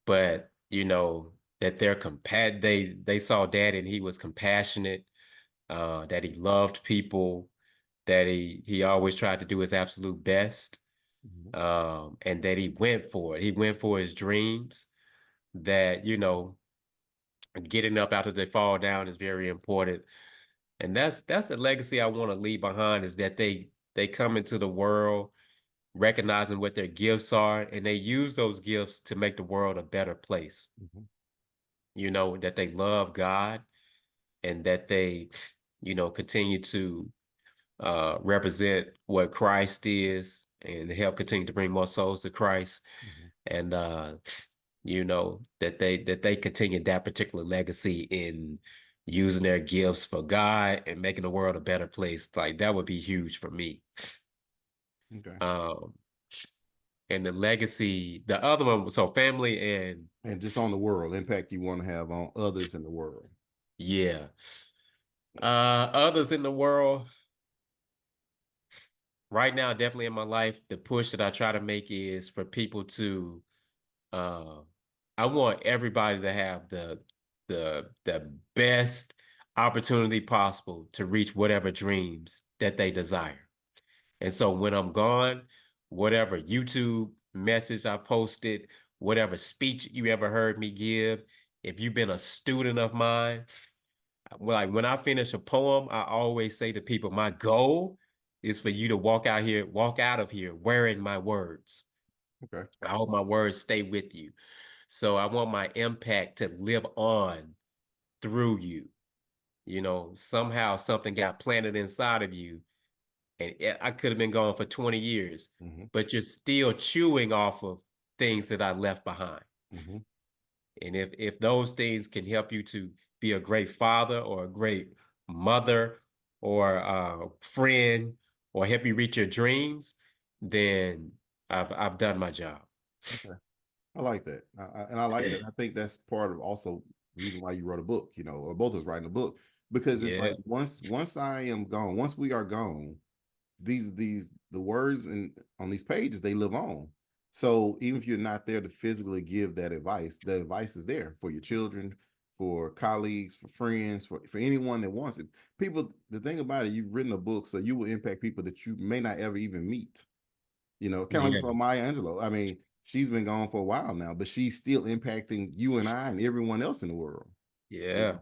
but you know, that they saw dad and he was compassionate, that he loved people, that he always tried to do his absolute best, Mm-hmm. and that he went for it. He went for his dreams, that, you know, getting up after they fall down is very important. And that's the legacy I want to leave behind, is that they come into the world recognizing what their gifts are, and they use those gifts to make the world a better place. Mm-hmm. You know, that they love God, and that they, you know, continue to represent what Christ is, and help continue to bring more souls to Christ. Mm-hmm. And you know, that they continue that particular legacy in using their gifts for God and making the world a better place. Like, that would be huge for me. Okay. Um, and the legacy, the other one, so family and And just on the world, impact you want to have on others in the world. yeah. Others in the world right now, definitely in my life, the push that I try to make is for people to uh I want everybody to have the best opportunity possible to reach whatever dreams that they desire. And so when I'm gone, whatever YouTube message I posted, whatever speech you ever heard me give, if you've been a student of mine, like when I finish a poem, I always say to people, my goal is for you to walk out of here wearing my words. Okay. I hope my words stay with you. So I want my impact to live on through you. You know, somehow something got planted inside of you, and I could have been gone for 20 years, Mm-hmm. but you're still chewing off of things that I left behind. Mm-hmm. And if those things can help you to be a great father or a great mother or a friend, or help you reach your dreams, then I've done my job. Okay. I like that. And I like that. I think that's part of also the reason why you wrote a book, you know, or both of us writing a book, because it's like Yeah, once I am gone, once we are gone, these the words and on these pages, they live on. So even if you're not there to physically give that advice is there for your children, for colleagues, for friends, for anyone that wants it. People, the thing about it, you've written a book, so you will impact people that you may not ever even meet. You know, kind of like yeah, for Maya Angelou. I mean, she's been gone for a while now, but she's still impacting you and I and everyone else in the world. You yeah, know,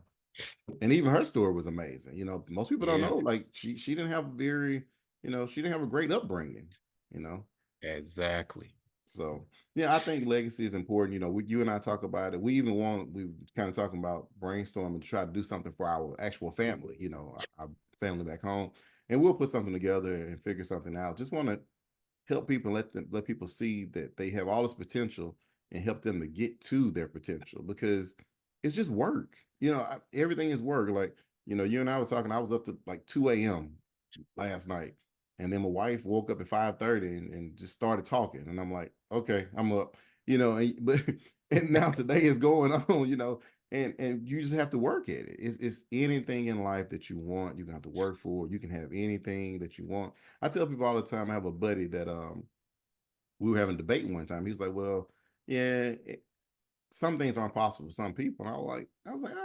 and even her story was amazing. You know, most people don't yeah, know. Like she didn't have very, you know, she didn't have a great upbringing. You know, exactly. so yeah, I think legacy is important. You know, you and I talk about it. We kind of talking about brainstorming to try to do something for our actual family. You know, our family back home, and we'll put something together and figure something out. Just want to help people, let people see that they have all this potential and help them to get to their potential, because it's just work. You know, everything is work. Like, you know, you and I were talking, I was up to like 2 a.m. last night. And then my wife woke up at 5:30 and just started talking. And I'm like, okay, I'm up, you know, but and now today is going on, you know, and you just have to work at it. It's anything in life that you want, you have to work for. You can have anything that you want. I tell people all the time, I have a buddy that we were having a debate one time. He was like, well, yeah, some things aren't possible for some people. And I was like,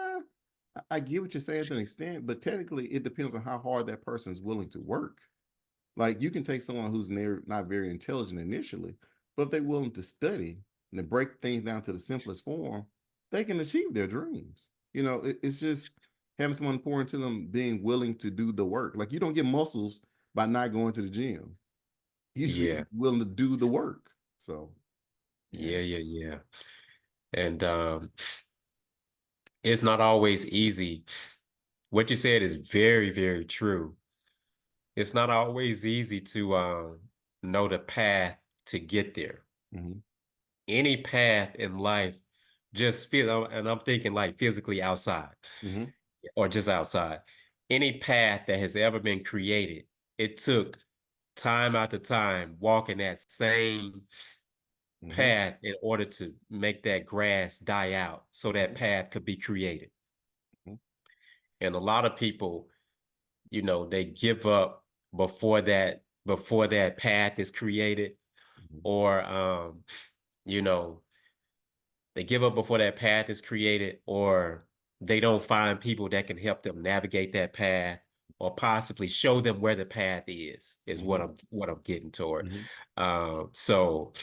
I get what you're saying to an extent, but technically it depends on how hard that person is willing to work. Like you can take someone who's not very intelligent initially, but if they're willing to study and to break things down to the simplest form, they can achieve their dreams. You know, it's just having someone pour into them, being willing to do the work. Like you don't get muscles by not going to the gym. You just Yeah, willing to do the work. So yeah. yeah. And it's not always easy. What you said is very, very true. It's not always easy to know the path to get there. Hmm. Any path in life just feel, and I'm thinking like physically outside Hmm. or just outside. Any path that has ever been created, it took time after time walking that same Hmm. path in order to make that grass die out so that path could be created. Hmm. And a lot of people, they give up before that path is created, Hmm. or you know, they give up before that path is created, or they don't find people that can help them navigate that path or possibly show them where the path is Hmm. what I'm getting toward. Hmm. So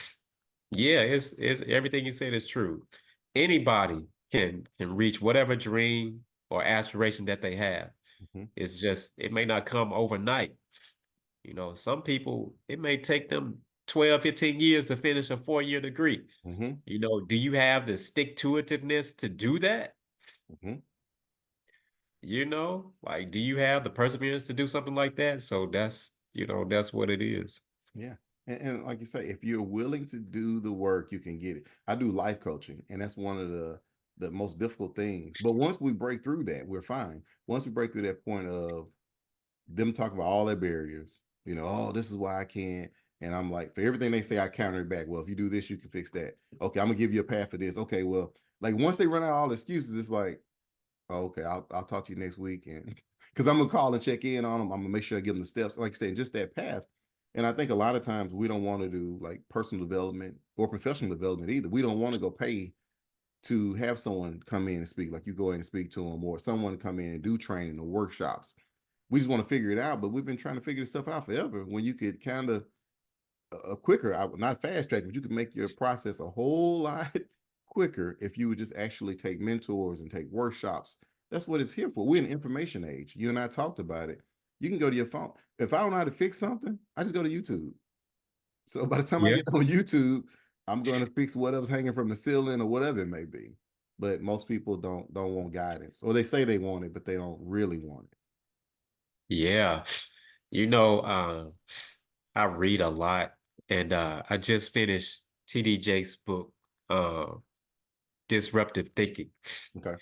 yeah, it's everything you said is true. Anybody can reach whatever dream or aspiration that they have. Hmm. It's just it may not come overnight. Some people it may take them 12, 15 years to finish a 4-year degree. Hmm. Do you have the stick-to-itiveness to do that? Hmm. Like, do you have the perseverance to do something like that? So that's what it is. Yeah. And like you say, if you're willing to do the work, you can get it. I do life coaching, and that's one of the most difficult things. But once we break through that, we're fine. Once we break through that point of them talking about all their barriers, you know, oh, this is why I can't. And I'm like, for everything they say, I counter it back. Well, if you do this, you can fix that. Okay, I'm gonna give you a path for this. Okay, well, like once they run out of all the excuses, it's like, oh, okay, I'll talk to you next week, and because I'm gonna call and check in on them, I'm gonna make sure I give them the steps, like I said, just that path. And I think a lot of times we don't want to do like personal development or professional development either. We don't want to go pay to have someone come in and speak, like you go in and speak to them, or someone come in and do training or workshops. We just want to figure it out, but we've been trying to figure this stuff out forever. When you could kind of quicker, not fast track, but you could make your process a whole lot quicker if you would just actually take mentors and take workshops. That's what it's here for. We're in an information age. You and I talked about it. You can go to your phone. If I don't know how to fix something, I just go to YouTube. So by the time I Yeah. get on YouTube, I'm going to fix whatever's hanging from the ceiling or whatever it may be. But most people don't want guidance, or they say they want it, but they don't really want it. Yeah. You know, I read a lot, and I just finished TD Jakes' book, uh, Disruptive Thinking. Okay.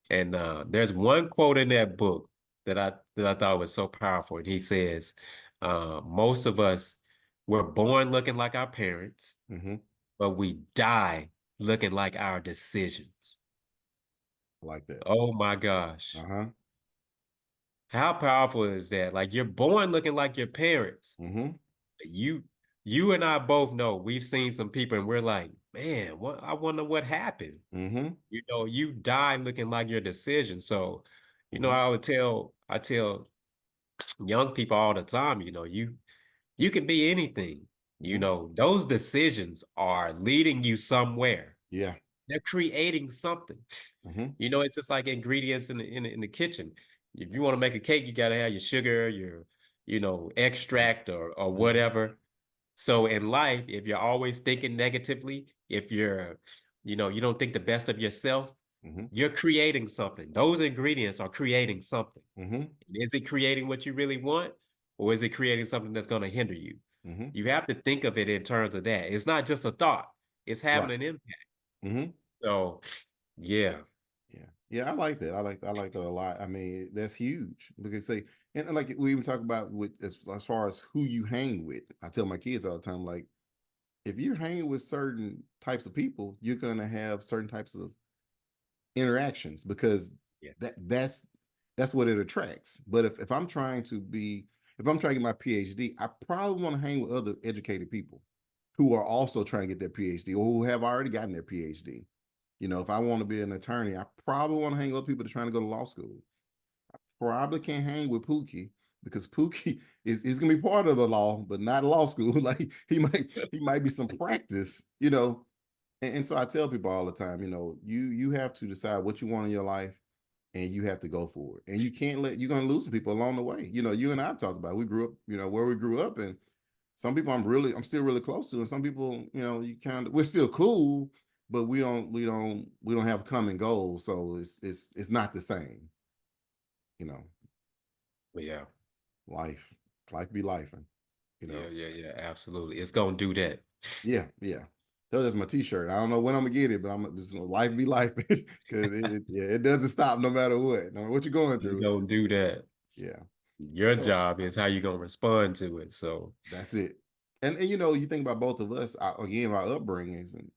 And there's one quote in that book that I thought was so powerful. And he says, most of us were born looking like our parents, Mm-hmm. but we die looking like our decisions. I like that. Oh my gosh. Uh-huh. How powerful is that? Like you're born looking like your parents. Mm-hmm. You you and I both know we've seen some people and we're like, man, I wonder what happened. Mm-hmm. You die looking like your decision. So, Mm-hmm. I tell young people all the time, you can be anything. Mm-hmm. Those decisions are leading you somewhere. Yeah. They're creating something. Mm-hmm. It's just like ingredients in the kitchen. If you want to make a cake, you got to have your sugar, your, extract or Mm-hmm. whatever. So in life, if you're always thinking negatively, if you don't think the best of yourself, Mm-hmm. you're creating something. Those ingredients are creating something. Mm-hmm. Is it creating what you really want, or is it creating something that's going to hinder you? Mm-hmm. You have to think of it in terms of that. It's not just a thought, it's having Right. an impact. Mm-hmm. So, yeah. Yeah, I like that. I like that a lot. I mean, that's huge because say, and like we even talk about with as far as who you hang with. I tell my kids all the time, like if you're hanging with certain types of people, you're gonna have certain types of interactions because Yeah. that's what it attracts. But if I'm trying to be if I'm trying to get my PhD, I probably want to hang with other educated people who are also trying to get their PhD or who have already gotten their PhD. You know, if I want to be an attorney, I probably want to hang with people that are trying to go to law school. Probably can't hang with Pookie because Pookie is gonna be part of the law, but not law school. Like he might be some practice, you know. And so I tell people all the time, you know, you have to decide what you want in your life and you have to go for it. And you can't let you're gonna lose some people along the way. You know, you and I've talked about it. We grew up, you know, where we grew up, and some people I'm still really close to, and some people, you know, you kind of we're still cool, but we don't have common goals. So it's not the same, you know. Yeah. Life, life be life, and you Yeah, know, yeah, yeah, absolutely. It's gonna do that. yeah, yeah. That's my T-shirt. I don't know when I'm gonna get it, but I'm just life be life because yeah, it doesn't stop no matter what. No matter what you're going It's through. gonna do that. Yeah. Your So job is how you gonna respond to it. So that's it. And you know, you think about both of us again, our upbringings, and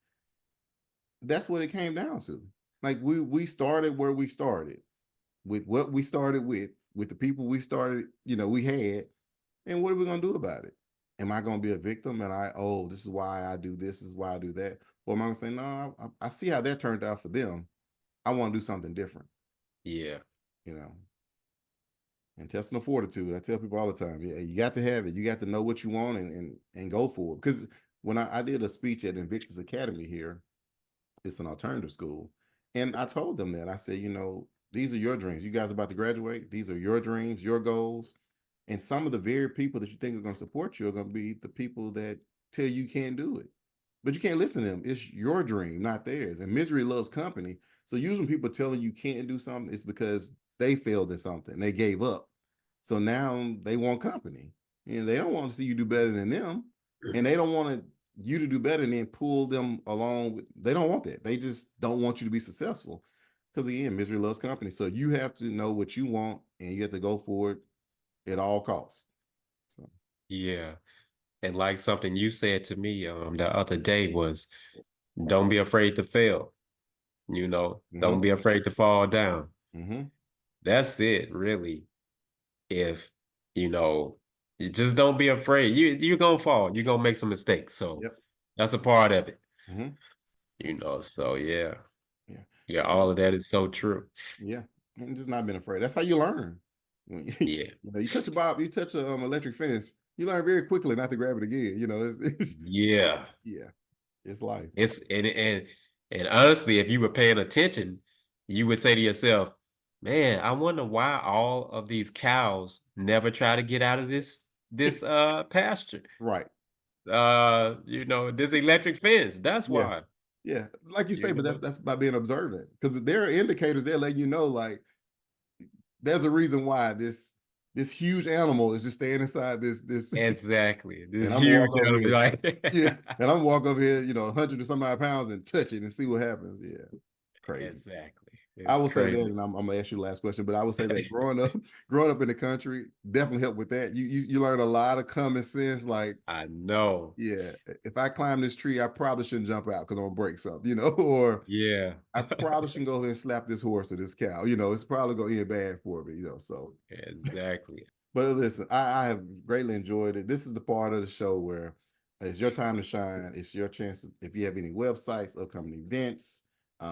that's what it came down to. Like we started where we started with what we started with the people we started. You know, we had. And what are we going to do about it? Am I going to be a victim? And oh, this is why I do this, is why I do that. Or am I going to say, no, I see how that turned out for them. I want to do something different, yeah. you know, and testing the fortitude. I tell people all the time, yeah, you got to have it. You got to know what you want and go for it. Because when I did a speech at Invictus Academy here, it's an alternative school. And I told them that I said, you know, these are your dreams. You guys are about to graduate. These are your dreams, your goals. And some of the very people that you think are going to support you are going to be the people that tell you can't do it. But you can't listen to them. It's your dream, not theirs. And misery loves company. So usually when people telling you can't do something, it's because they failed at something. They gave up. So now they want company. And they don't want to see you do better than them. And they don't want you to do better and then pull them along. They don't want that. They just don't want you to be successful. Because again, misery loves company. So you have to know what you want and you have to go for it at all costs. So, Yeah. And like something you said to me the other day was don't be afraid to fail. Don't mm-hmm, be afraid to fall down. mm-hmm, That's it, really. If you know, you just don't be afraid. You're gonna fall. You're gonna make some mistakes. So yep, that's a part of it. mm-hmm, So yeah. yeah, Yeah, all of that is so true. yeah, and just not being afraid. That's how you learn. When Yeah. you touch a bob, you touch a electric fence, you learn very quickly not to grab it again. You know, it's Yeah. yeah, it's life. It's and honestly, if you were paying attention, you would say to yourself, man, I wonder why all of these cows never try to get out of this pasture. Right. This electric fence. That's Yeah. why. Yeah. Like you say, You but know? that's by being observant because there are indicators there letting you know like there's a reason why this huge animal is just staying inside this Exactly. This and I'm gonna walk huge over element, here. Yeah. like And I'm gonna walk over here, you know, 100 or some odd pounds and touch it and see what happens. Yeah. Crazy. exactly. I It's will say that, crazy. and I'm gonna ask you the last question, but I would say that growing up in the country definitely helped with that. You learn a lot of common sense. Like, I know. yeah, if I climb this tree, I probably shouldn't jump out because I'm gonna break something, you know, or Yeah. I probably shouldn't go ahead and slap this horse or this cow. You know, it's probably gonna end bad for me, you know. So Exactly. but listen, I have greatly enjoyed it. This is the part of the show where it's your time to shine. It's your chance. If you have any websites, upcoming events,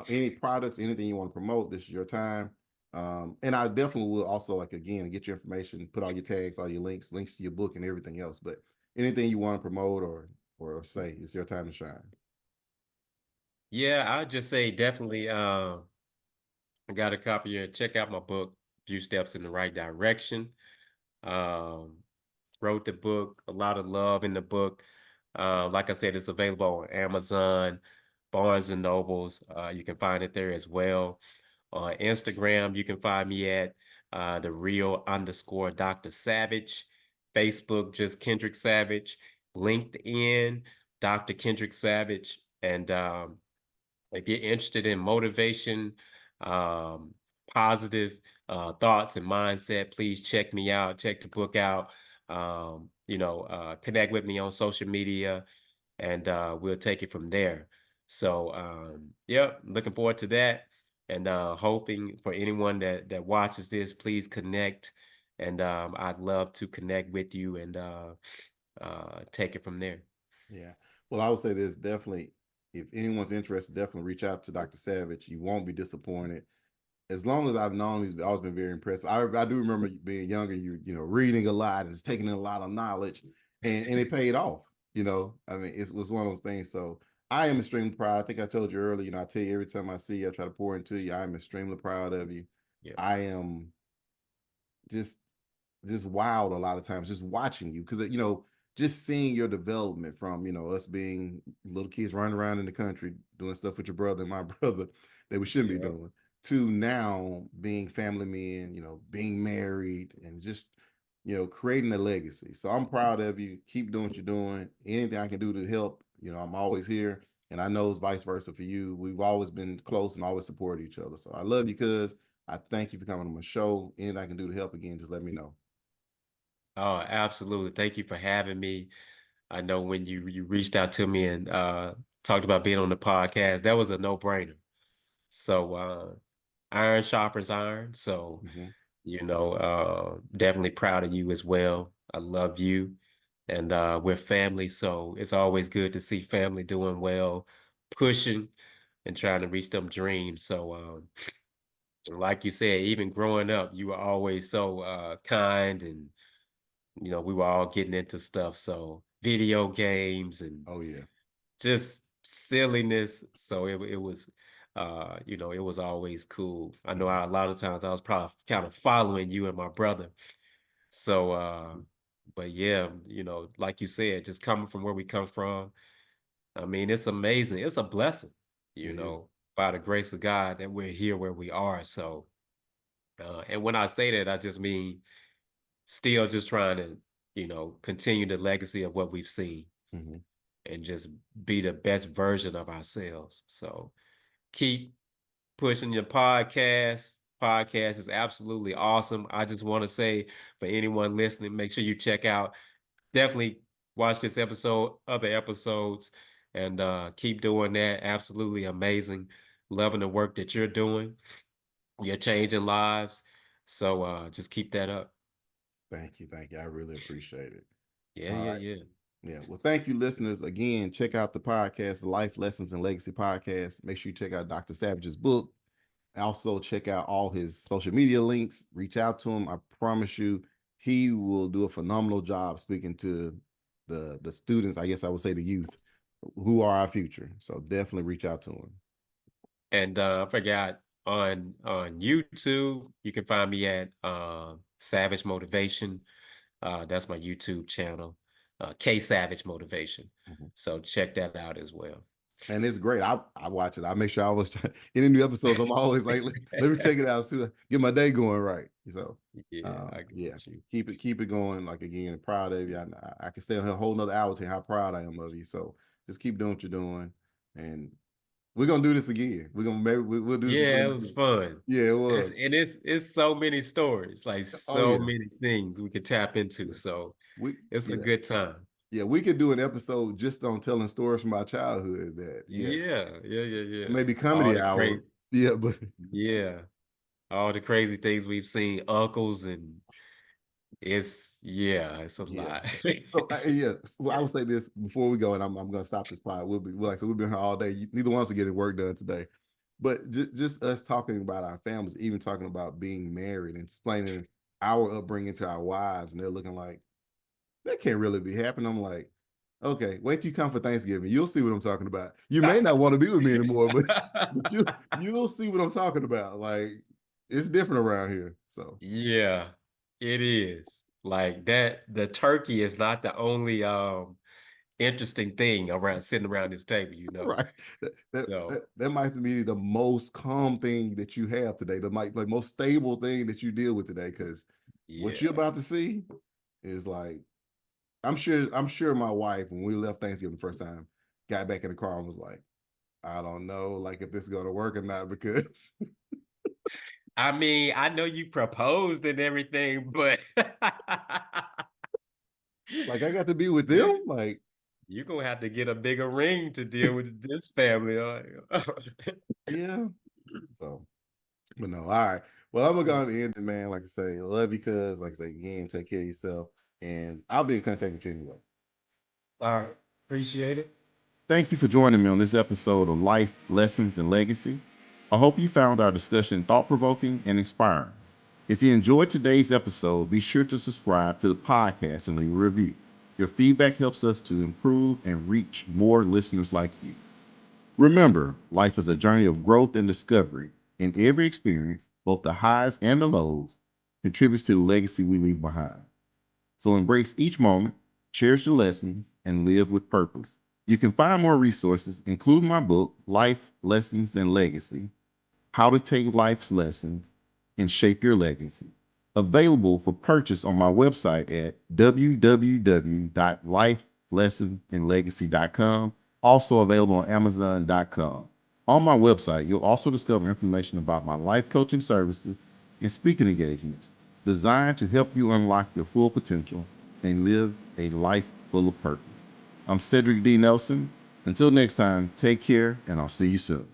any products, anything you want to promote, this is your time. And I definitely will also, like, again, get your information, put all your tags, all your links to your book and everything else. But anything you want to promote or say, it's your time to shine. Yeah, I'd just say definitely I got a copy and check out my book, Few Steps in the Right Direction. Um, wrote the book, a lot of love in the book. Like I said, it's available on Amazon, Barnes and Nobles. You can find it there as well. On Instagram, you can find me at the real underscore Dr. Savage. Facebook, just Kendrick Savage. LinkedIn, Dr. Kendrick Savage. And if you're interested in motivation, um, positive thoughts and mindset, please check me out, check the book out. Connect with me on social media, and we'll take it from there. So, yeah, looking forward to that, and hoping for anyone that watches this, please connect, and I'd love to connect with you and take it from there. Yeah. Well, I would say this definitely, if anyone's interested, definitely reach out to Dr. Savage. You won't be disappointed. As long as I've known him, he's always been very impressive. I do remember being younger, you know, reading a lot and just taking in a lot of knowledge, and it paid off. I mean, it was one of those things. So I am extremely proud. I think I told you earlier. I tell you every time I see you, I try to pour into you. I'm extremely proud of you. Yeah. I am just wild a lot of times just watching you because just seeing your development from us being little kids running around in the country doing stuff with your brother and my brother that we shouldn't be Yeah. doing to now being family men, being married and just creating a legacy. So I'm proud of you. Keep doing what you're doing. Anything I can do to help, I'm always here. And I know it's vice versa for you. We've always been close and always supported each other. So I love you, cuz. I thank you for coming on my show. Anything I can do to help again, just let me know. Oh, absolutely. Thank you for having me. I know when you reached out to me and talked about being on the podcast, that was a no-brainer. So iron sharpens iron. So, Mm-hmm. definitely proud of you as well. I love you. And we're family, so it's always good to see family doing well, pushing and trying to reach them dreams. So like you said, even growing up, you were always so kind, and we were all getting into stuff. So video games and Oh yeah. just silliness. So it was, it was always cool. I know Mm-hmm. a lot of times I was probably kind of following you and my brother. So, but yeah, like you said, just coming from where we come from, I mean, it's amazing. It's a blessing, It is. by the grace of God that we're here where we are. So, and when I say that, I just mean still just trying to, continue the legacy of what we've seen Mm-hmm. and just be the best version of ourselves. So keep pushing your podcast. Podcast is absolutely awesome. I just want to say for anyone listening, make sure you check out, definitely watch this episode, other episodes, and keep doing that. Absolutely amazing. Loving the work that you're doing. You're changing lives. So just keep that up. Thank you. Thank you. I really appreciate it. Yeah, All yeah, right. yeah. Yeah. Well, thank you, listeners. Again, check out the podcast, the Life Lessons and Legacy Podcast. Make sure you check out Dr. Savage's book. Also, check out all his social media links. Reach out to him. I promise you, he will do a phenomenal job speaking to the students. I guess I would say the youth, who are our future. So definitely reach out to him. And I forgot on YouTube, you can find me at Savage Motivation. That's my YouTube channel, K Savage Motivation. Mhm. So check that out as well. And it's great. I watch it. I make sure I was trying any new episodes. I'm always like, let me check it out, see, get my day going right. So, Yeah, I yeah, got you. keep it going. Like again, proud of you. I can stay on here a whole nother hour to how proud I am of you. So just keep doing what you're doing, and we're gonna do this again. We're gonna maybe we'll do this Yeah, it again. was fun. Yeah, it It's was. and it's so many stories, like Oh so yeah, many things we could tap into. yeah. So We it's a yeah good time. yeah we could do an episode just on telling stories from our childhood. That yeah, Yeah, yeah, yeah, yeah. maybe All comedy the hour. crazy, Yeah, but yeah, all the crazy things we've seen, uncles, and it's a yeah. lot. So yeah, well, I would say this before we go, and I'm gonna stop this pod. Like I said, we'll be here all day. Neither one of us are getting work done today, but just us talking about our families, even talking about being married and explaining our upbringing to our wives, and they're looking like that can't really be happening. I'm like, okay, wait till you come for Thanksgiving. You'll see what I'm talking about. You may not want to be with me anymore, but you'll see what I'm talking about. Like it's different around here. So Yeah, it is. Like that, the turkey is not the only interesting thing around sitting around this table. right, So that might be the most calm thing that you have today. The like most stable thing that you deal with today. Because what you're yeah. about to see is like I'm sure my wife when we left Thanksgiving the first time got back in the car and was like, I don't know like if this is gonna work or not because I mean, I know you proposed and everything, but Like I got to be with them. this Like, you're gonna have to get a bigger ring to deal with this family. yeah. So, but no, all right. Well, I'm gonna go ahead and end it, man. Like I say, love you, cuz. Like I say again, take care of yourself, and I'll be in contact with you anyway. All right. Appreciate it. Thank you for joining me on this episode of Life Lessons and Legacy. I hope you found our discussion thought provoking and inspiring. If you enjoyed today's episode, be sure to subscribe to the podcast and leave a review. Your feedback helps us to improve and reach more listeners like you. Remember, life is a journey of growth and discovery. In every experience, both the highs and the lows, contributes to the legacy we leave behind. So embrace each moment, cherish the lessons, and live with purpose. You can find more resources, including my book, Life Lessons and Legacy: How to Take Life's Lessons and Shape Your Legacy. Available for purchase on my website at www.lifelessonsandlegacy.com. Also available on Amazon.com. On my website, you'll also discover information about my life coaching services and speaking engagements designed to help you unlock your full potential and live a life full of purpose. I'm Cedric D. Nelson. Until next time, take care, and I'll see you soon.